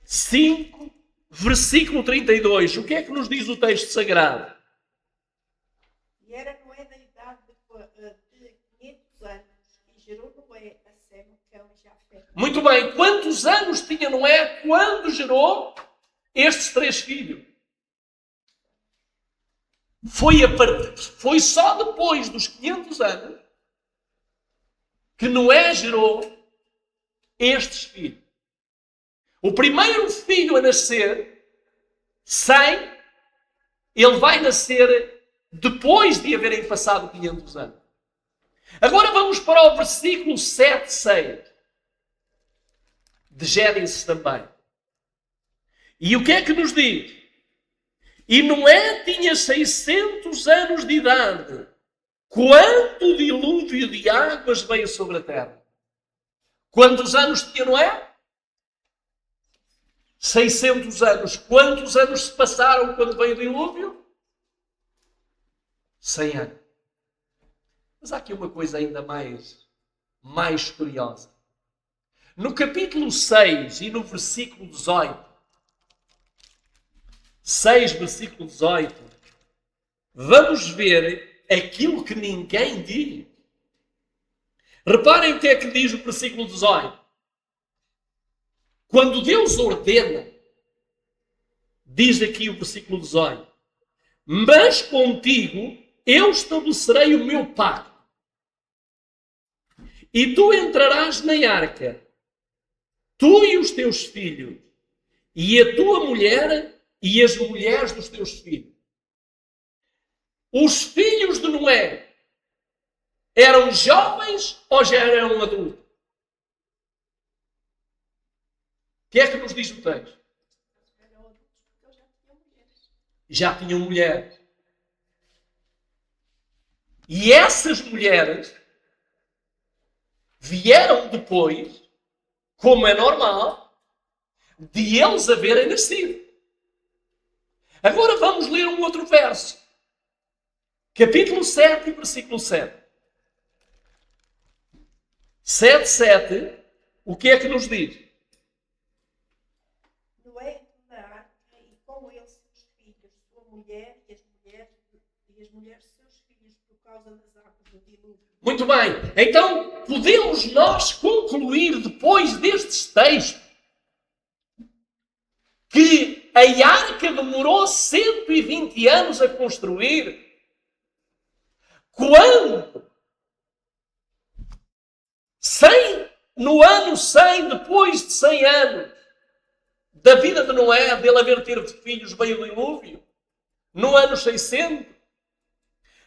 Speaker 1: 5, versículo 32. O que é que nos diz o texto sagrado?
Speaker 3: E era Noé da idade de 500 anos e gerou Noé a Sem, Cão e Jafé. Muito
Speaker 1: bem. Quantos anos tinha Noé quando gerou estes 3 filhos? Foi só depois dos 500 anos que Noé gerou estes filhos. O primeiro filho a nascer, Sem, ele vai nascer depois de haverem passado 500 anos. Agora vamos para o versículo 7, 6 de Gênesis também. E o que é que nos diz? E Noé tinha 600 anos de idade quando o dilúvio de águas veio sobre a terra. Quantos anos tinha Noé? 600 anos. Quantos anos se passaram quando veio o dilúvio? 100 anos. Mas há aqui uma coisa ainda mais curiosa. No capítulo 6 e no versículo 18, 6, versículo 18, vamos ver aquilo que ninguém diz. Reparem o que é que diz o versículo 18. Quando Deus ordena, diz aqui o versículo 18, mas contigo eu estabelecerei o meu pacto, e tu entrarás na arca, tu e os teus filhos, e a tua mulher e as mulheres dos teus filhos. Os filhos de Noé eram jovens ou já eram adultos? O que é que nos diz o texto?
Speaker 3: Eram adultos porque eles já tinham mulheres.
Speaker 1: Já tinham mulheres. E essas mulheres vieram depois, como é normal, de eles haverem nascido. Agora vamos ler um outro verso. Capítulo 7, versículo 7. 7:7, o que é que nos diz?
Speaker 3: Noé entrou na arca e com ele seus filhos, sua mulher e as mulheres de seus filhos, por causa das águas do dilúvio.
Speaker 1: Muito bem. Então, podemos nós concluir, depois destes textos, que a arca demorou 120 anos a construir, quando no ano 100, depois de 100 anos da vida de Noé, dele haver tido filhos, veio o dilúvio, no ano 600.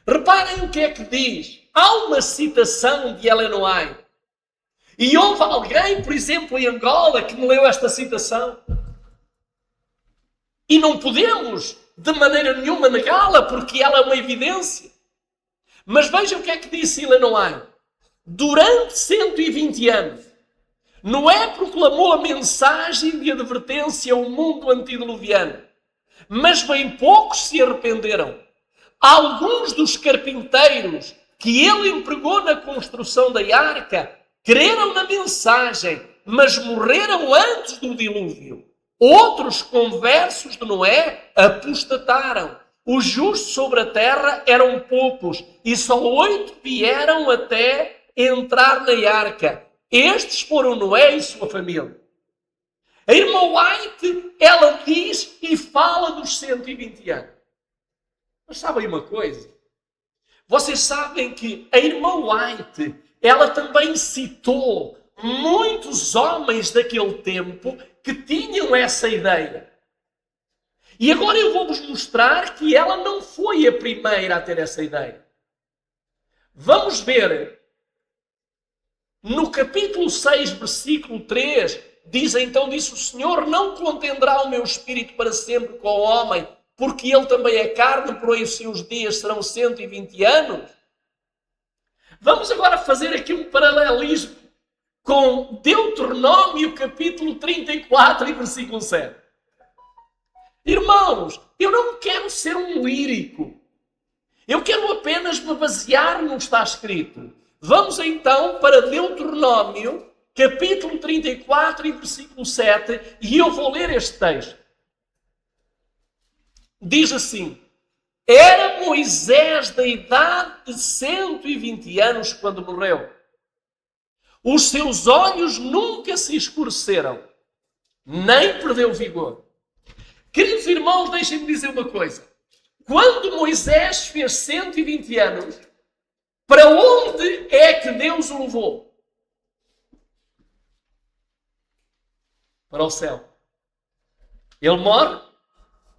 Speaker 1: Reparem o que é que diz. Há uma citação de Ellen White. E houve alguém, por exemplo, em Angola, que me leu esta citação. E não podemos, de maneira nenhuma, negá-la, porque ela é uma evidência. Mas vejam o que é que disse Ellen White. Durante 120 anos, Noé proclamou a mensagem de advertência ao mundo antediluviano. Mas bem poucos se arrependeram. Alguns dos carpinteiros que ele empregou na construção da arca creram na mensagem, mas morreram antes do dilúvio. Outros conversos de Noé apostataram. Os justos sobre a terra eram poucos e só 8 vieram até entrar na arca. Estes foram Noé e sua família. A irmã White, ela diz e fala dos 120 anos. Mas sabem uma coisa? Vocês sabem que a irmã White, ela também citou muitos homens daquele tempo que tinham essa ideia. E agora eu vou-vos mostrar que ela não foi a primeira a ter essa ideia. Vamos ver. No capítulo 6, versículo 3, disse o Senhor, não contenderá o meu espírito para sempre com o homem, porque ele também é carne, porém os seus dias serão 120 anos. Vamos agora fazer aqui um paralelismo com Deuteronômio, capítulo 34 e versículo 7. Irmãos, eu não quero ser um lírico. Eu quero apenas me basear no que está escrito. Vamos então para Deuteronômio, capítulo 34 e versículo 7, e eu vou ler este texto. Diz assim: era Moisés da idade de 120 anos quando morreu. Os seus olhos nunca se escureceram, nem perdeu vigor. Queridos irmãos, deixem-me dizer uma coisa. Quando Moisés fez 120 anos, para onde é que Deus o levou? Para o céu. Ele morre,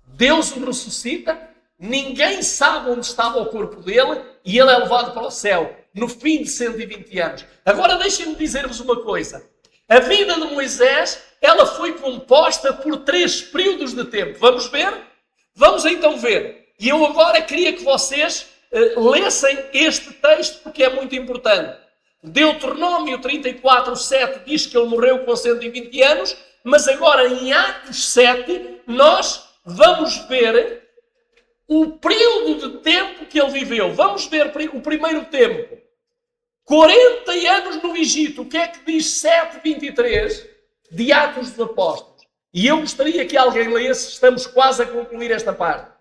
Speaker 1: Deus o ressuscita, ninguém sabe onde estava o corpo dele e ele é levado para o céu, no fim de 120 anos. Agora deixem-me dizer-vos uma coisa. A vida de Moisés, ela foi composta por 3 períodos de tempo. Vamos ver? Vamos então ver. E eu agora queria que vocês lessem este texto porque é muito importante. Deuteronômio 34, 7 diz que ele morreu com 120 anos, mas agora em Atos 7 nós vamos ver o período de tempo que ele viveu. Vamos ver o primeiro tempo. 40 anos no Egito. O que é que diz 7:23 de Atos dos Apóstolos? E eu gostaria que alguém lesse, estamos quase a concluir esta parte.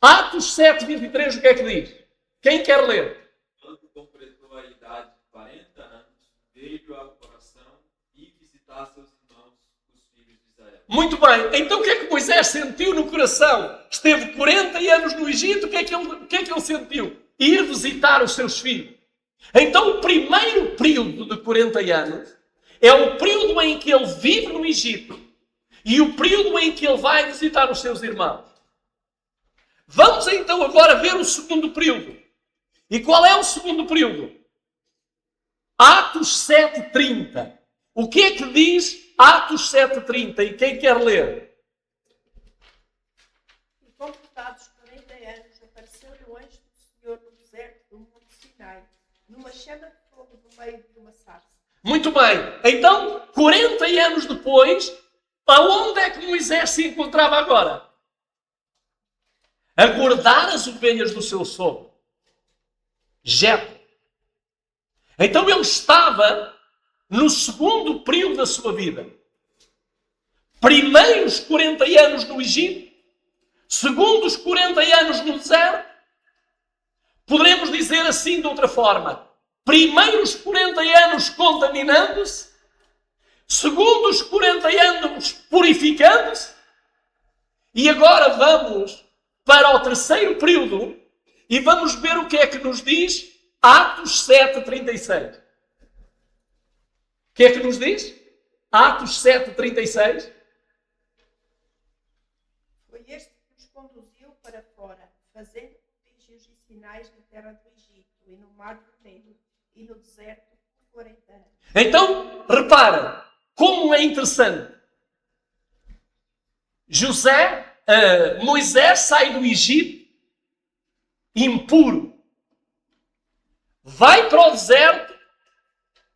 Speaker 1: Atos 7:23, o que é que diz? Quem quer ler?
Speaker 4: Quando completou a idade de 40 anos, veio ao coração e visitar seus irmãos, os filhos de Israel.
Speaker 1: Muito bem. Então o que é que Moisés sentiu no coração? Esteve 40 anos no Egito, o que é que ele sentiu? Ir visitar os seus filhos. Então o primeiro período de 40 anos é o período em que ele vive no Egito. e o período em que ele vai visitar os seus irmãos. Vamos então agora ver o segundo período. E qual é o segundo período? Atos 7:30. O que é que diz Atos 7:30? E quem quer ler?
Speaker 3: E completados 40 anos, apareceu-lhe o anjo do Senhor no deserto do Monte Sinai, numa chama de fogo no meio de uma sarça.
Speaker 1: Muito bem. Então, 40 anos depois, aonde é que Moisés se encontrava agora? A guardar as ovelhas do seu sogro, Jetro. Então ele estava no segundo período da sua vida. Primeiros 40 anos no Egito, segundos 40 anos no deserto. Poderemos dizer assim de outra forma. Primeiros 40 anos contaminando-se, segundos 40 anos purificando-se, e agora vamos para o terceiro período e vamos ver o que é que nos diz Atos 7:36. O que é que nos diz? Atos 7:36.
Speaker 3: Foi este que os conduziu para fora, fazendo prodígios e sinais na terra do Egito e no mar vermelho e no deserto por 40 anos.
Speaker 1: Então, repara como é interessante. Moisés sai do Egito impuro. Vai para o deserto,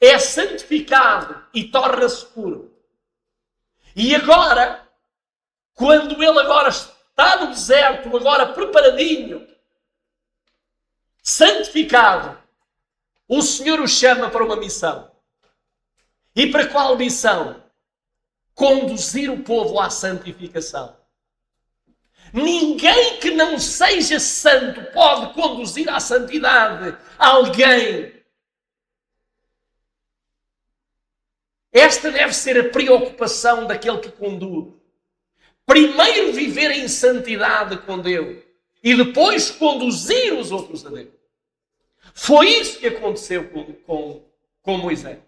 Speaker 1: é santificado e torna-se puro. E agora, quando ele agora está no deserto, agora preparadinho, santificado, o Senhor o chama para uma missão. E para qual missão? Conduzir o povo à santificação. Ninguém que não seja santo pode conduzir à santidade alguém. Esta deve ser a preocupação daquele que conduz. Primeiro viver em santidade com Deus e depois conduzir os outros a Deus. Foi isso que aconteceu com Moisés.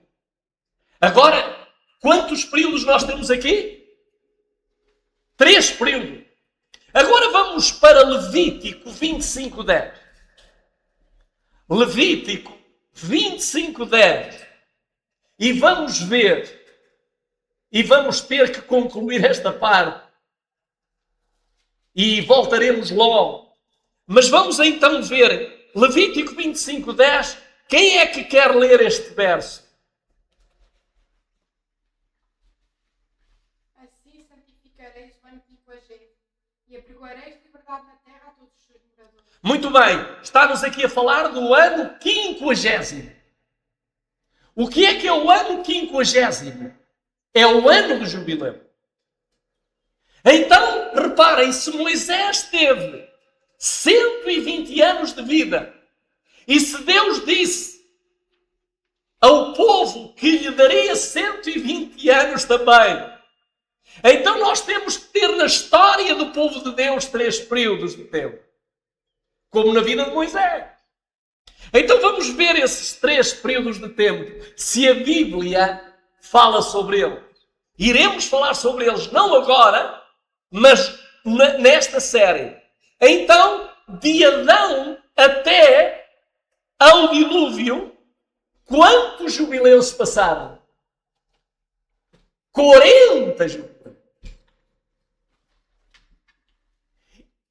Speaker 1: Agora, quantos períodos nós temos aqui? 3 períodos. Agora vamos para Levítico 25:10. Levítico 25:10. E vamos ver, e vamos ter que concluir esta parte. E voltaremos logo. Mas vamos então ver Levítico 25:10. Quem é que quer ler este verso?
Speaker 2: Assim santificareis o ano 50 e apregoareis liberdade na terra a todos os seus moradores.
Speaker 1: Muito bem, está-nos aqui a falar do ano 50. O que é o ano 50? É o ano do jubileu. Então, reparem, se Moisés teve 120 anos de vida, e se Deus disse ao povo que lhe daria 120 anos também, então nós temos que ter na história do povo de Deus 3 períodos de tempo. Como na vida de Moisés. Então vamos ver esses 3 períodos de tempo, se a Bíblia fala sobre eles. Iremos falar sobre eles não agora, mas nesta série. Então, de Adão até ao dilúvio, quantos jubileus se passaram? 40 jubileus.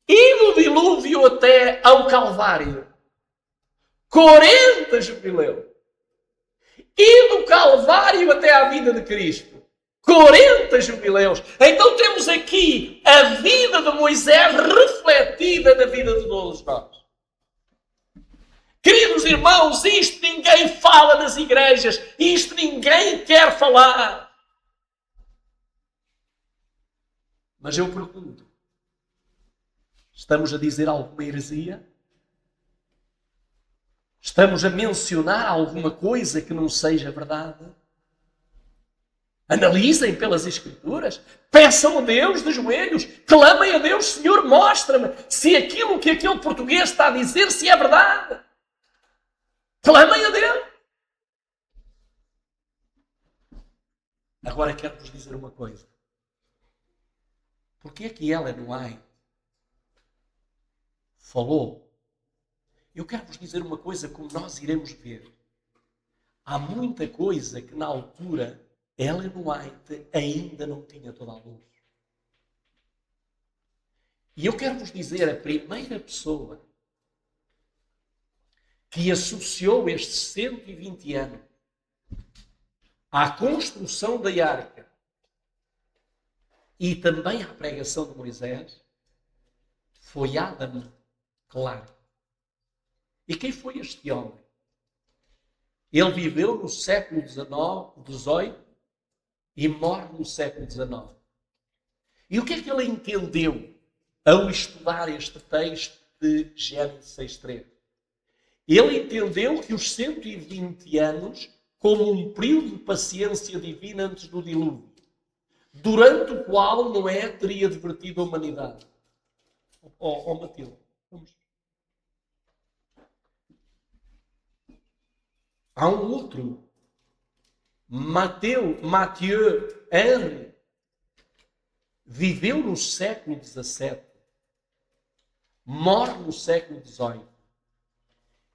Speaker 1: E do dilúvio até ao Calvário, 40 jubileus. E do Calvário até à vida de Cristo, 40 jubileus. Então temos aqui a vida de Moisés refletida na vida de todos nós. Queridos irmãos, isto ninguém fala nas igrejas. Isto ninguém quer falar. Mas eu pergunto, estamos a dizer alguma heresia? Estamos a mencionar alguma coisa que não seja verdade? Analisem pelas Escrituras. Peçam a Deus de joelhos. Clamem a Deus, Senhor, mostra-me se aquilo que aquele português está a dizer, se é verdade. Clamem a Deus. Agora quero-vos dizer uma coisa. Porque é que Ellen White falou? Eu quero vos dizer uma coisa, como nós iremos ver. Há muita coisa que na altura Ellen White ainda não tinha toda a luz. E eu quero vos dizer, a primeira pessoa que associou estes 120 anos à construção da arca e também à pregação de Moisés foi Adam Clarke. E quem foi este homem? Ele viveu no século XVIII e morre no século XIX. E o que é que ele entendeu ao estudar este texto de Gênesis 6.3? Ele entendeu que os 120 anos como um período de paciência divina antes do dilúvio, durante o qual Noé teria divertido a humanidade. Matilde, vamos. Há um outro, Mathieu Henry, viveu no século XVII, morre no século XVIII.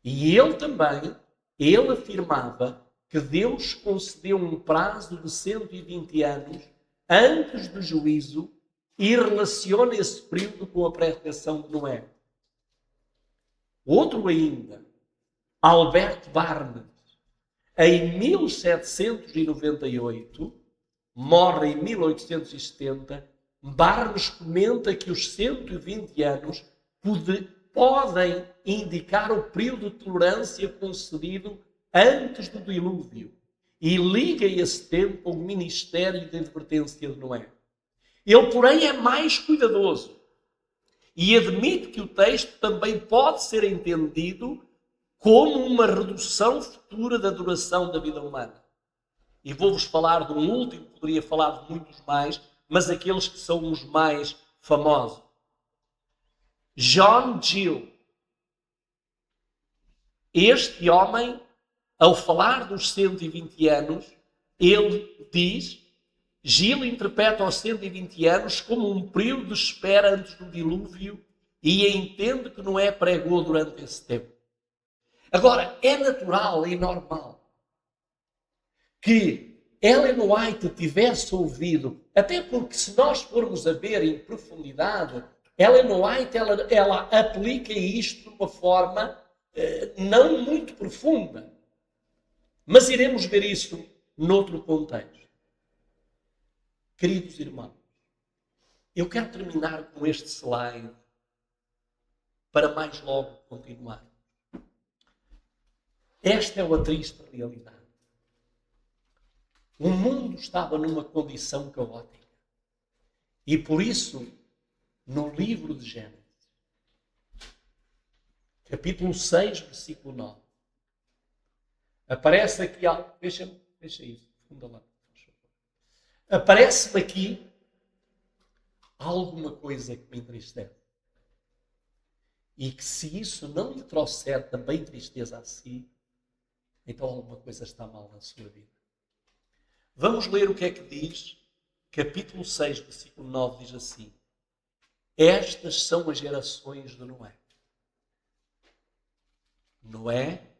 Speaker 1: E ele afirmava que Deus concedeu um prazo de 120 anos antes do juízo e relaciona esse período com a pregação de Noé. Outro ainda, Albert Barnes, em 1798, morre em 1870, Barnes comenta que os 120 anos podem indicar o período de tolerância concedido antes do dilúvio e liga esse tempo ao ministério de advertência de Noé. Ele, porém, é mais cuidadoso e admite que o texto também pode ser entendido como uma redução futura da duração da vida humana. E vou-vos falar de um último, poderia falar de muitos mais, mas aqueles que são os mais famosos. John Gill. Este homem, ao falar dos 120 anos, ele diz, Gill interpreta os 120 anos como um período de espera antes do dilúvio e entende que Noé pregou durante esse tempo. Agora, é natural e normal que Ellen White tivesse ouvido, até porque se nós formos a ver em profundidade, Ellen White ela aplica isto de uma forma não muito profunda. Mas iremos ver isso noutro contexto. Queridos irmãos, eu quero terminar com este slide para mais logo continuar. Esta é uma triste realidade. O mundo estava numa condição caótica. E por isso, no livro de Gênesis, capítulo 6, versículo 9, aparece aqui, deixa isso, funda lá. Aparece-me aqui alguma coisa que me entristece. E que se isso não lhe trouxer também tristeza a si, então alguma coisa está mal na sua vida. Vamos ler o que é que diz, capítulo 6, versículo 9, diz assim: estas são as gerações de Noé. Noé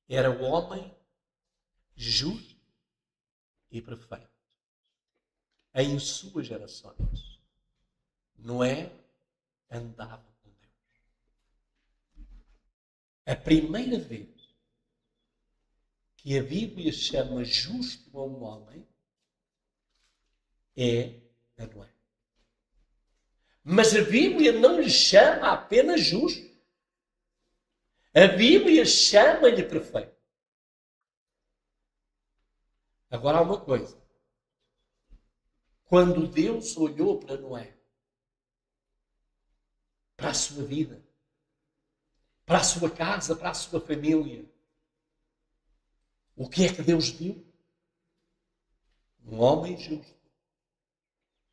Speaker 1: era o homem justo e perfeito. Em suas gerações, Noé andava com Deus. A primeira vez que a Bíblia chama justo a um homem é a Noé. Mas a Bíblia não lhe chama apenas justo. A Bíblia chama-lhe perfeito. Agora há uma coisa. Quando Deus olhou para Noé, para a sua vida, para a sua casa, para a sua família, o que é que Deus viu? Um homem justo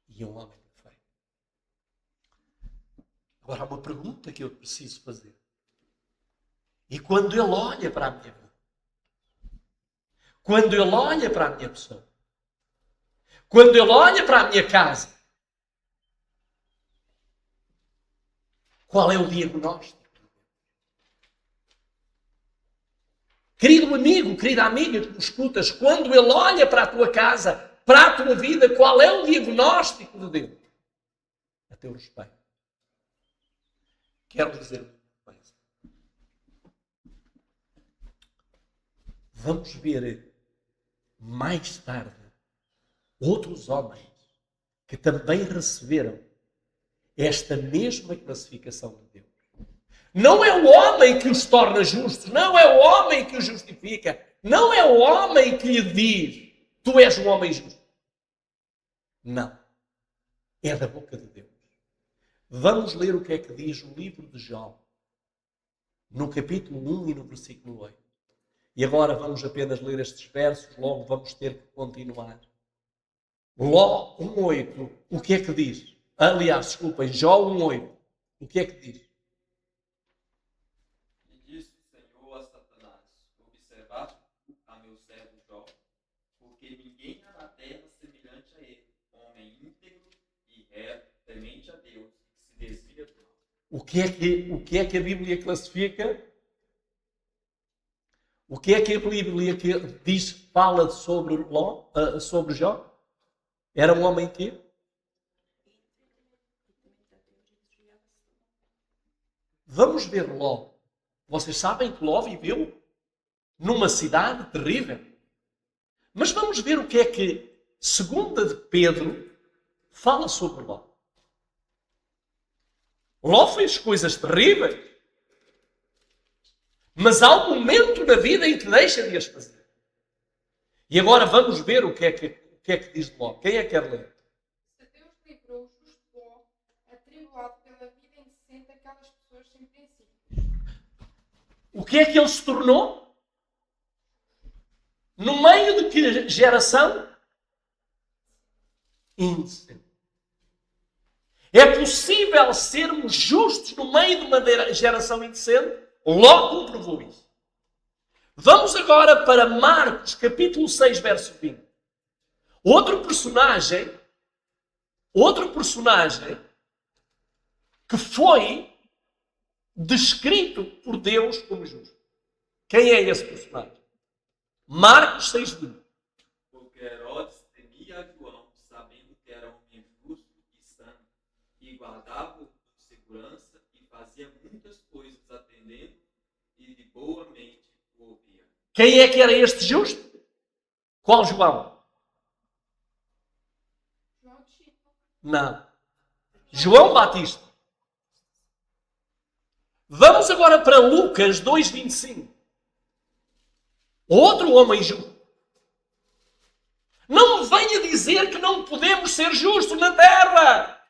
Speaker 1: e um homem perfeito. Agora há uma pergunta que eu preciso fazer. E quando ele olha para a minha vida, quando ele olha para a minha pessoa, quando ele olha para a minha casa, Qual é o diagnóstico? Querido amigo, querida amiga que me escutas, quando Ele olha para a tua casa, para a tua vida, qual é o diagnóstico de Deus? A teu respeito. Quero dizer uma coisa. Vamos ver mais tarde outros homens que também receberam esta mesma classificação de Deus. Não é o homem que os torna justos, não é o homem que os justifica, não é o homem que lhe diz, tu és um homem justo. Não. É da boca de Deus. Vamos ler o que é que diz o livro de Jó, no capítulo 1 e no versículo 8. E agora vamos apenas ler estes versos, logo vamos ter que continuar. Jó 1:8, o que é que diz? Aliás, desculpem, Jó 1:8, o que é que diz?
Speaker 4: E disse o Senhor a Satanás: observaste a meu servo Jó, porque ninguém há na terra semelhante a ele, homem íntegro e reto, temente a Deus, que se desvia do mal.
Speaker 1: O que é que a Bíblia classifica? O que é que a Bíblia diz, fala sobre Jó? Era um homem que? Vamos ver Ló. Vocês sabem que Ló viveu numa cidade terrível. Mas vamos ver o que é que 2 de Pedro fala sobre Ló. Ló fez coisas terríveis. Mas há um momento na vida em que deixa de as fazer. E agora vamos ver o que é que diz de Ló. Quem é que quer ler?
Speaker 2: Se Deus livrou o justo Ló, atribulado pela vida indecente daquelas pessoas sem princípios.
Speaker 1: O que é que ele se tornou? No meio de que geração? Indecente. É possível sermos justos no meio de uma geração indecente? Ló comprovou isso. Vamos agora para Marcos, capítulo 6, verso 20. Outro personagem que foi descrito por Deus como justo. Quem é esse personagem? Marcos 6, 20.
Speaker 4: Porque Herodes temia a João, sabendo que era homem justo e santo, e guardava-o com segurança e fazia muitas coisas atendendo e de boa mente o ouvia.
Speaker 1: Quem é que era este justo? Qual João?
Speaker 2: João de Chico.
Speaker 1: Não. João Batista. Vamos agora para Lucas 2:25. Outro homem justo. Não me venha dizer que não podemos ser justos na terra.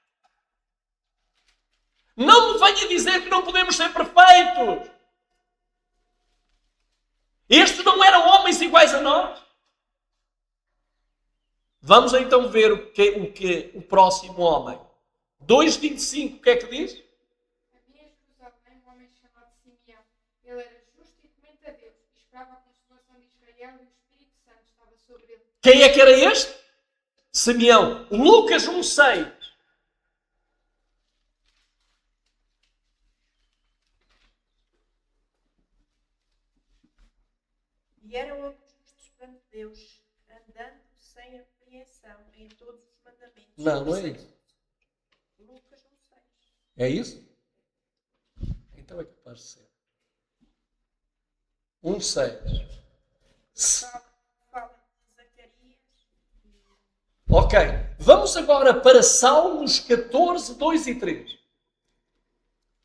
Speaker 1: Não me venha dizer que não podemos ser perfeitos. Estes não eram homens iguais a nós. Vamos então ver o próximo homem. 2:25, o que é que diz?
Speaker 2: Havia em Jerusalém um homem chamado Simeão. Ele era justo e temente a Deus, e esperava a consolação de Israel, e o Espírito Santo estava sobre ele.
Speaker 1: Quem é que era este? Simeão. Lucas 1:6.
Speaker 3: E eram ambos justos perante Deus, andando sem apreensão em todos os mandamentos.
Speaker 1: Não é isso.
Speaker 3: Lucas 1:6.
Speaker 1: É isso? Então é capaz de ser. 1:6.
Speaker 3: Fala de Zacarias.
Speaker 1: Ok. Vamos agora para Salmos 14, 2 e 3.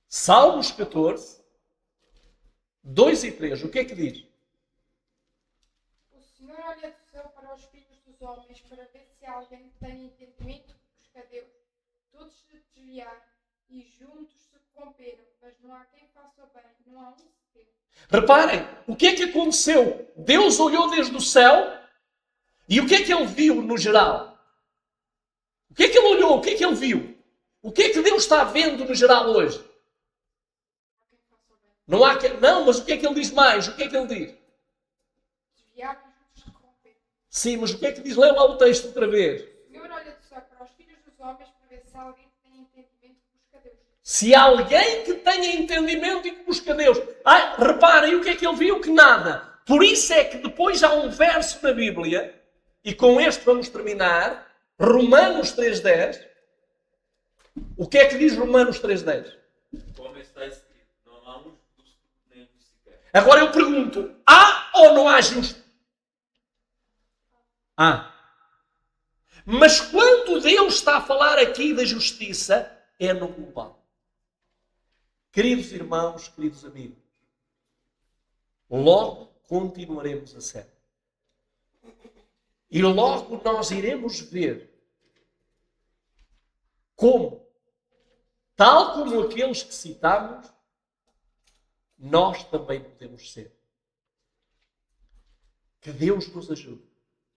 Speaker 1: Salmos 14, 2 e 3. O que é que diz?
Speaker 2: O Senhor olha do céu para os filhos dos homens, para ver se há alguém que tenha entendimento que busca Deus. Todos se desviaram e juntos se corromperam, mas não há quem faça o bem, não há um sequer.
Speaker 1: Reparem, o que é que aconteceu? Deus olhou desde o céu e o que é que ele viu no geral? O que é que ele olhou? O que é que ele viu? O que é que Deus está vendo no geral hoje?
Speaker 2: Não há quem faça o bem.
Speaker 1: Não, mas o que é que ele diz mais? O que é que ele diz?
Speaker 2: Desviaram e juntos se corromperam.
Speaker 1: Sim, mas o que é que diz? Lê lá o texto outra vez.
Speaker 2: O Senhor olha do céu para os filhos dos homens, para ver se há alguém que tenha entendimento que busca Deus.
Speaker 1: Se alguém que tenha entendimento e que busca Deus. Reparem o que é que ele viu? Que nada. Por isso é que depois há um verso na Bíblia, e com este vamos terminar, Romanos 3,10. O que é que diz Romanos 3,10?
Speaker 4: Como está escrito, não há um justo nem um sequer.
Speaker 1: Agora eu pergunto, há ou não há justo? Há. Mas quando Deus está a falar aqui da justiça, é no global. Queridos irmãos, queridos amigos, logo continuaremos a série. E logo nós iremos ver como, tal como aqueles que citamos, nós também podemos ser. Que Deus nos ajude.